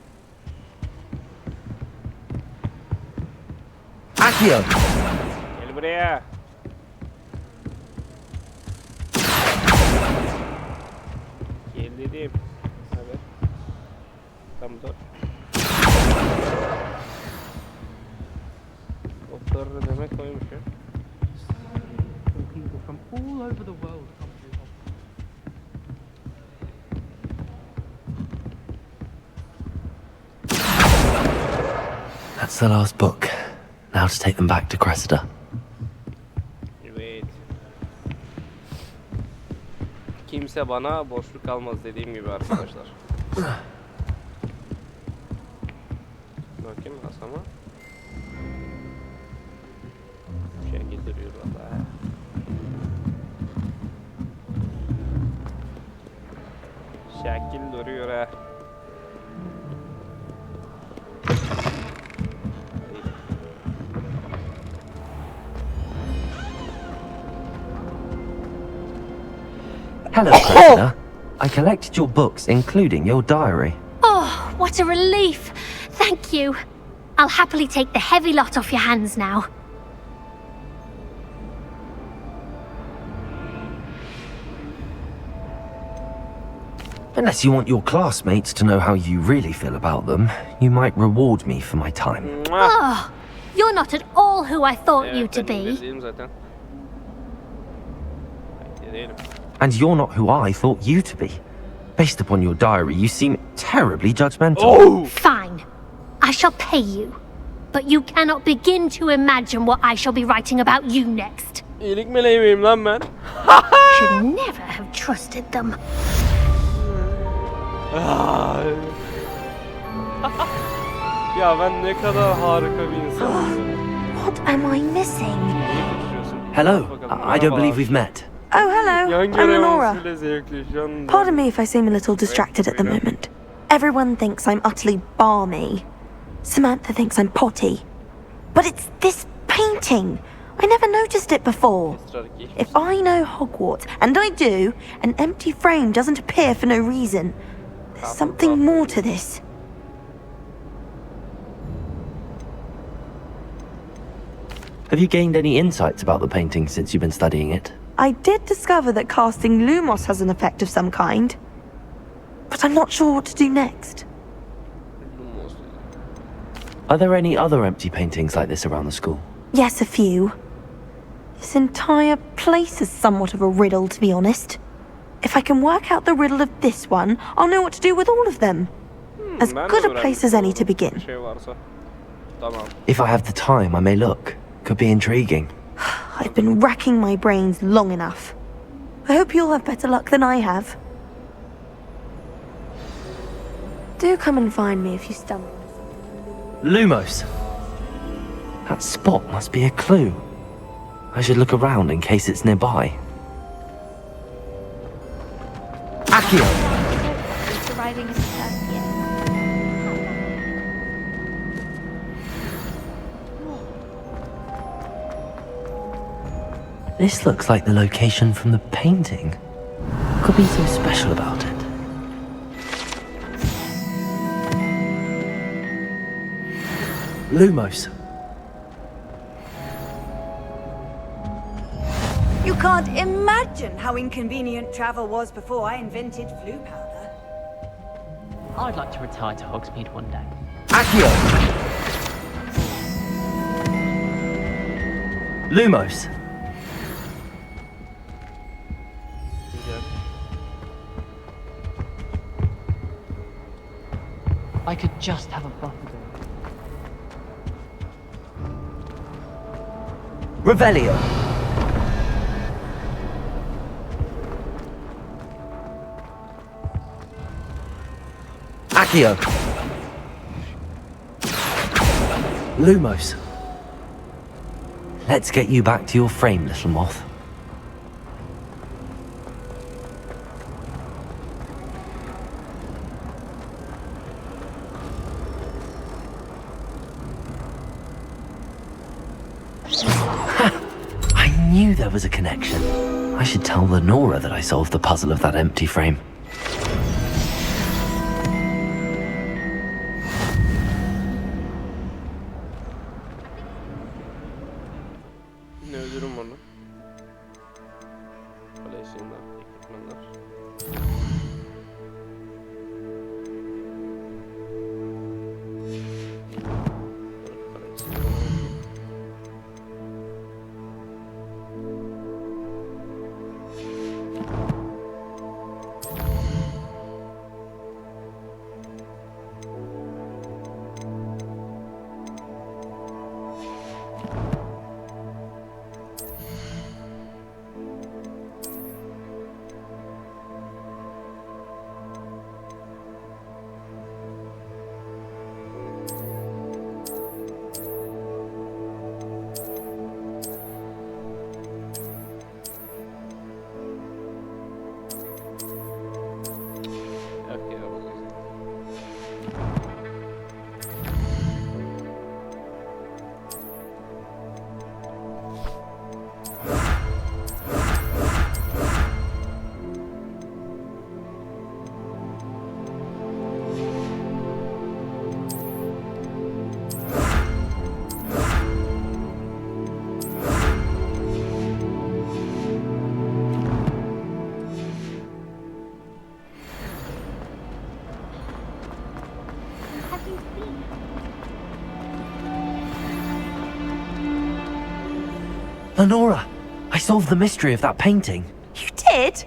Accio! Gel buraya. Gel dedim. Evet. Tam dur. Doktor demek koymuş ya. People from all over the world come to Hogwarts. That's the last book. Now to take them back to Cressida. Evet. Kimse bana boşluk kalmaz dediğim gibi arkadaşlar. Bakayım asama. Şekil duruyor valla. Şekil duruyor ha. Hello, Cressida. I collected your books, including your diary. Oh, what a relief. Thank you. I'll happily take the heavy lot off your hands now. Unless you want your classmates to know how you really feel about them, you might reward me for my time. Oh, you're not at all who I thought you to be. And you're not who I thought you to be. Based upon your diary, you seem terribly judgmental. Oh! Fine. I shall pay you. But you cannot begin to imagine what I shall be writing about you next. İyilik meleği miyim lan ben? Should never have trusted them. Ya ben ne kadar harika bir insanım. What am I missing? Hello, I don't believe we've met. Oh, hello. I'm Lenora. Pardon Pardon me if I seem a little distracted at the moment. Everyone thinks I'm utterly balmy. Samantha thinks I'm potty. But it's this painting. I never noticed it before. If I know Hogwarts, and I do, an empty frame doesn't appear for no reason. There's something more to this. Have you gained any insights about the painting since you've been studying it? I did discover that casting Lumos has an effect of some kind, but I'm not sure what to do next. Are there any other empty paintings like this around the school? Yes, a few. This entire place is somewhat of a riddle, to be honest. If I can work out the riddle of this one, I'll know what to do with all of them. As good a place as any to begin. If I have the time, I may look. Could be intriguing. I've been racking my brains long enough. I hope you'll have better luck than I have. Do come and find me if you stumble. Lumos! That spot must be a clue. I should look around in case it's nearby. Accio! This looks like the location from the painting. What could be so special about it? Lumos. You can't imagine how inconvenient travel was before I invented flue powder. I'd like to retire to Hogsmeade one day. Accio! Lumos. I could just have a buffer. Revelio. Accio. Lumos. Let's get you back to your frame, little moth. I knew there was a connection. I should tell Lenora that I solved the puzzle of that empty frame. Lenora, I solved the mystery of that painting. You did?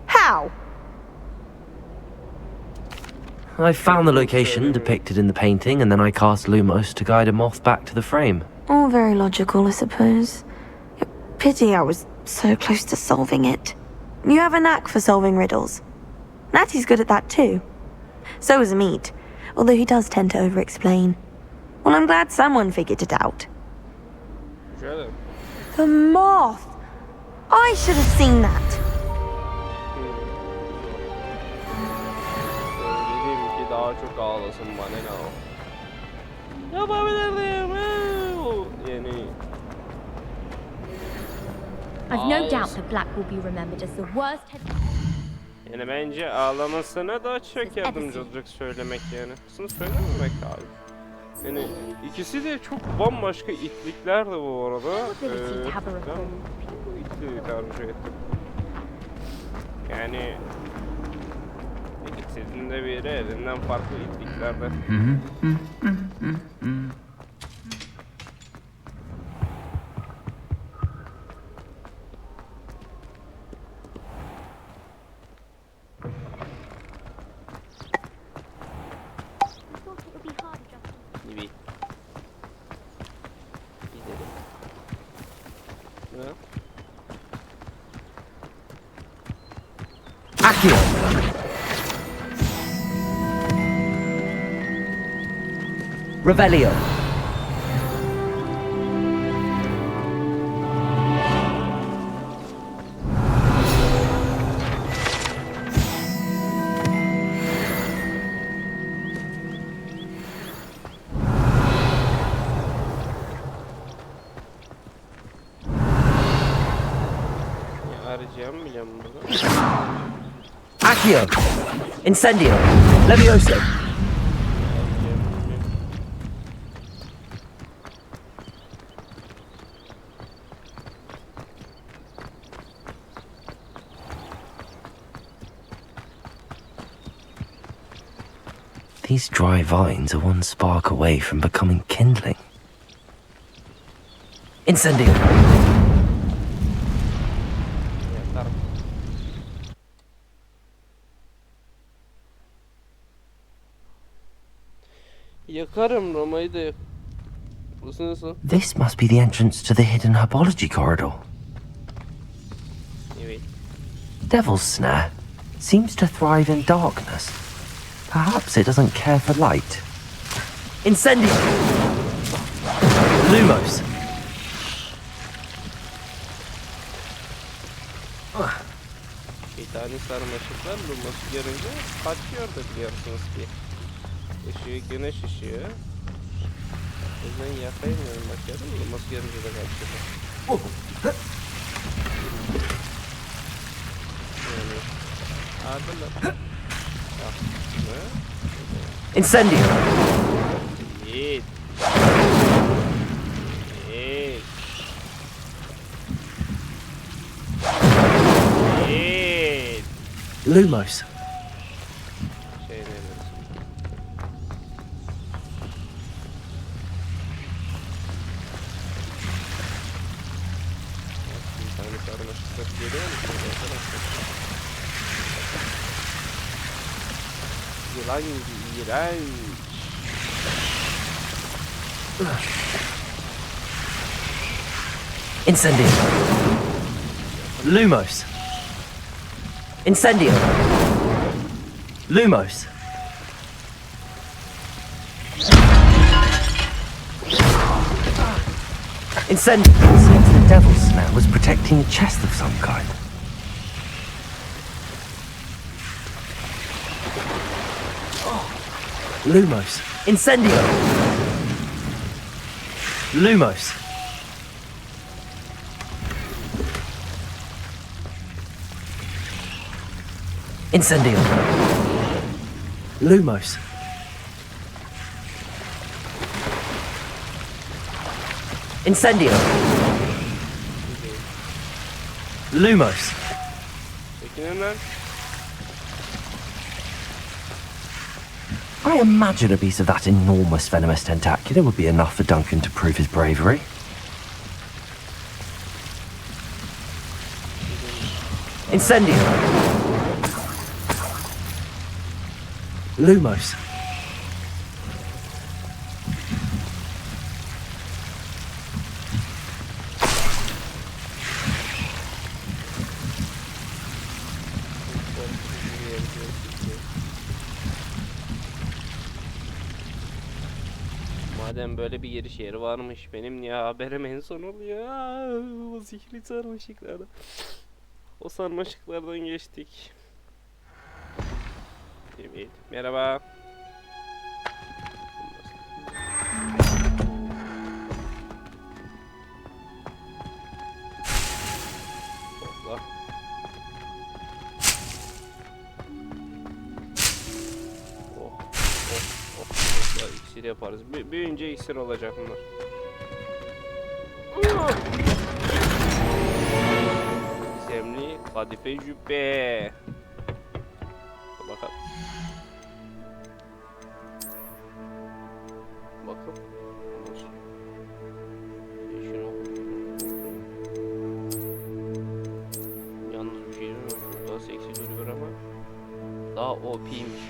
How? I found the location depicted in the painting, and then I cast Lumos to guide a moth back to the frame. All very logical, I suppose. Pity I was so close to solving it. You have a knack for solving riddles. Natty's good at that too. So is Amit, although he does tend to over-explain. Well, I'm glad someone figured it out. The moth! I should have seen that. I've no doubt that Black will be remembered as the worst head... Yani bence ağlamasına daha çok yardımcı olacak söylemek yani. Kısmı söylememek abi. Yani ikisi de çok bambaşka itliklerdi bu arada. Ben bu itliği tercih ettim. Yani ikisinin de biri elinden farklı itliklerde. Gibi. Gidelim. Ne? Accio! Revelio! Arayacağım biliyorum burada. Accio! Incendio! Levioso! These dry vines are one spark away from becoming kindling. Incendio! Yakarım Roma'yı da yak. Burası nasıl? This must be the entrance to the hidden herbology corridor. Evet. Devil's Snare seems to thrive in darkness. Perhaps it doesn't care for light. Incendio! Lumos! Şeytani sarmaşıklar Lumos'u görünce kaçıyordu biliyorsunuz ki. Işığı güneş ışığı. O yüzden yakayamıyorum bakıyorum. Lumos görünce de kaçıyordu. Yani adılar. Incendio! Yiğit. Yiğit. Yiğit. Lumos! Şey ne diyorsun? Bir tane sarmaşıklar görüyor musunuz arkadaşlar? Yılan gibi iğrenç. Incendio! Lumos! Incendio! Lumos! Incendio! Seems the Devil's Snare was protecting a chest of some kind. Lumos! Incendio! Lumos! Incendio! Lumos! Incendio! Lumos! Çekinin lan. I imagine a piece of that enormous venomous tentacular would be enough for Duncan to prove his bravery. Incendio! Lumos! Madem böyle bir giriş yeri varmış, benim niye haberim en son oluyor? O zihni sarmaşıklardan. O sarmaşıklardan geçtik. Evet, merhaba. Topla. Oh, oh, oh, topla. İksir yaparız. Büyüyünce iksir olacak bunlar. Gizemli kadife cübbe. Bakalım. Bakın. Yalnız bir şey yok. Daha seksi duruyor ama daha OP'ymiş.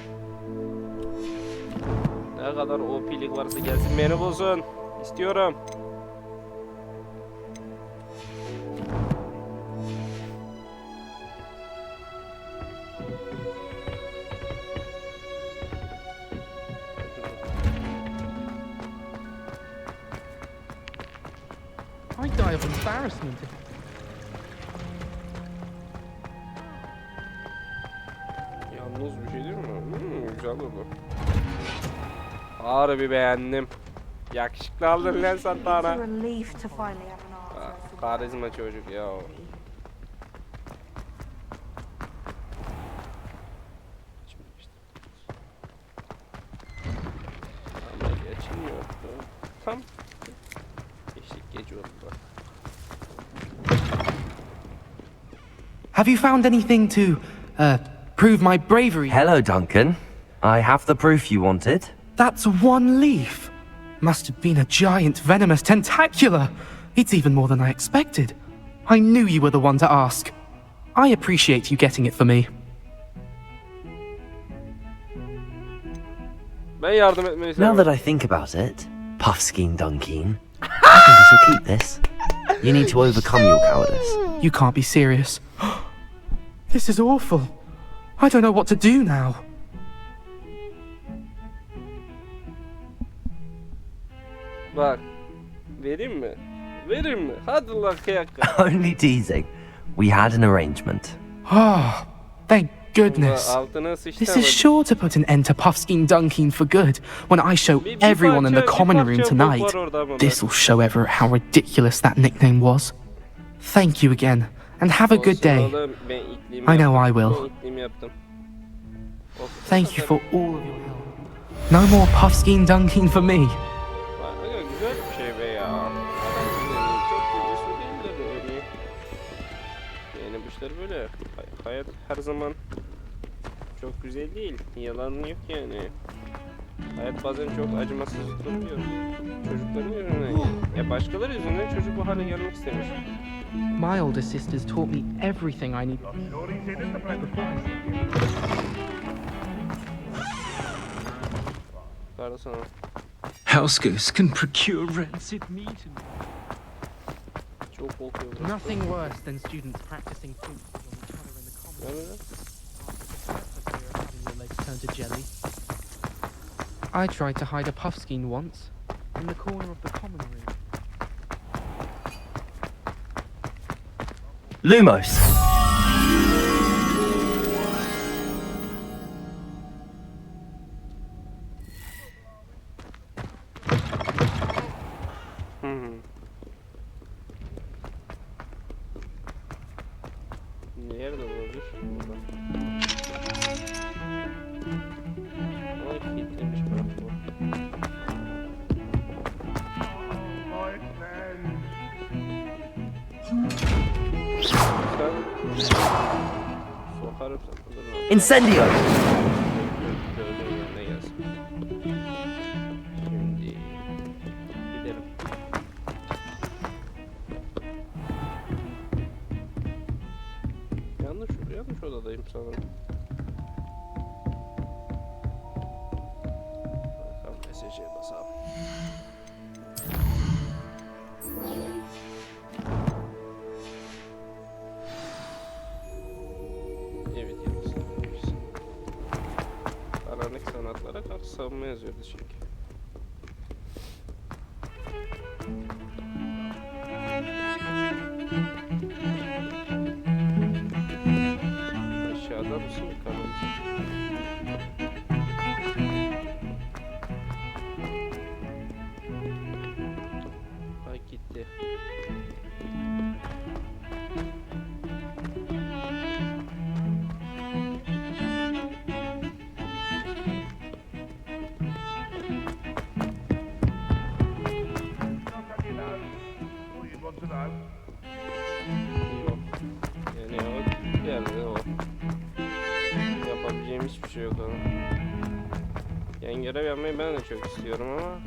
Ne kadar OP'lik varsa gelsin beni bulsun. İstiyorum. I die of embarrassment. Yalnız bir şey değil mi? Güzel oldu. Harbi beğendim. Yakışıklı aldın lan Santana. Karizma çocuk ya. Ama geçilmiyor. Tam eşlik gece oldu. Have you found anything to, prove my bravery? Hello, Duncan. I have the proof you wanted. That's one leaf. Must have been a giant venomous tentacular. It's even more than I expected. I knew you were the one to ask. I appreciate you getting it for me. Now that I think about it, Puffskein Dunkeen, I think I shall keep this. You need to overcome your cowardice. You can't be serious. This is awful. I don't know what to do now. Bak, vereyim mi? Vereyim mi? Hadi lan kıyak. Only teasing. We had an arrangement. Ah, thank goodness. This is sure to put an end to Puffskein Dunkeen for good. When I show everyone in the common room tonight, this'll show everyone how ridiculous that nickname was. Thank you again, and have a good day. I know I will. Thank you for all of your help. No more Puffskein Dunkeen for me. Güzel bir şey be ya. Çok güzel değil. Yani bu işler böyle. Hayat her zaman çok güzel değil. Yalan yok yani. Hayat bazen çok acımasız oluyor. Çocukların yüzünden. Ya başkaları yüzünden çocuk bu hale gelmek istemiş. My older sisters taught me everything I need. Pardon sana. Housegoose can procure rancid meat. Çok korkuyorum. Nothing worse than students practicing food on each other in the common room. Having your legs turned to jelly. I tried to hide a Puffskein once in the corner of the common room. Lumos. Nerede olabilir? Burada. Ama kilitlemiş bırak bu. Sokarım sen. Incendio. Gördüğün yerine gelsin. Şimdi gidelim. Yanlış odadayım sanırım. Bakalım SC'ye basalım. Evet yapmışız. Karanlık sanatlara karşı savunma yazıyordu çünkü. Aşağıda mısın yukarıda mısın? Bak gitti. yok onun. Yan görev yapmayı ben de çok istiyorum ama.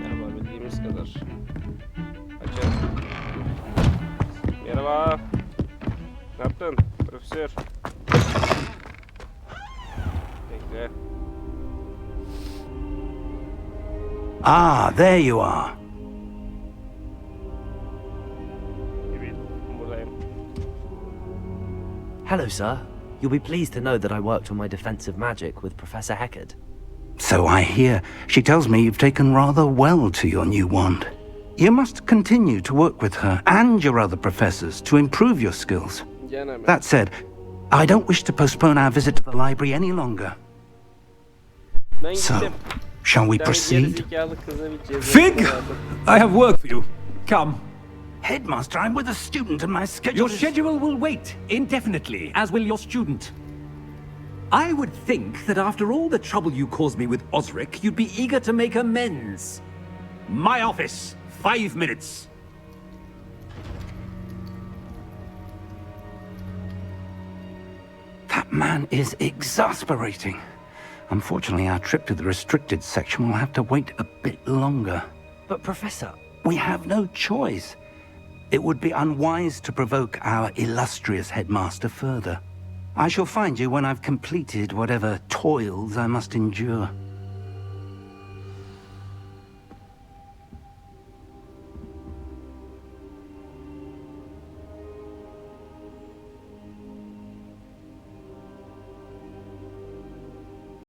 Yapabildiğimiz kadar. Açalım. Merhaba. Ne yaptın profesör? Bekle. Ah, there you are. Evet, buradayım. Hello, sir. You'll be pleased to know that I worked on my defensive magic with Professor Fig. So I hear. She tells me you've taken rather well to your new wand. You must continue to work with her and your other professors to improve your skills. That said, I don't wish to postpone our visit to the library any longer. So, shall we proceed? Fig! I have work for you. Come. Headmaster, I'm with a student and my schedule Your schedule will wait indefinitely, as will your student. I would think that after all the trouble you caused me with Osric, you'd be eager to make amends. My office, 5 minutes. That man is exasperating. Unfortunately, our trip to the restricted section will have to wait a bit longer. But Professor... We have no choice. It would be unwise to provoke our illustrious headmaster further. I shall find you when I've completed whatever toils I must endure.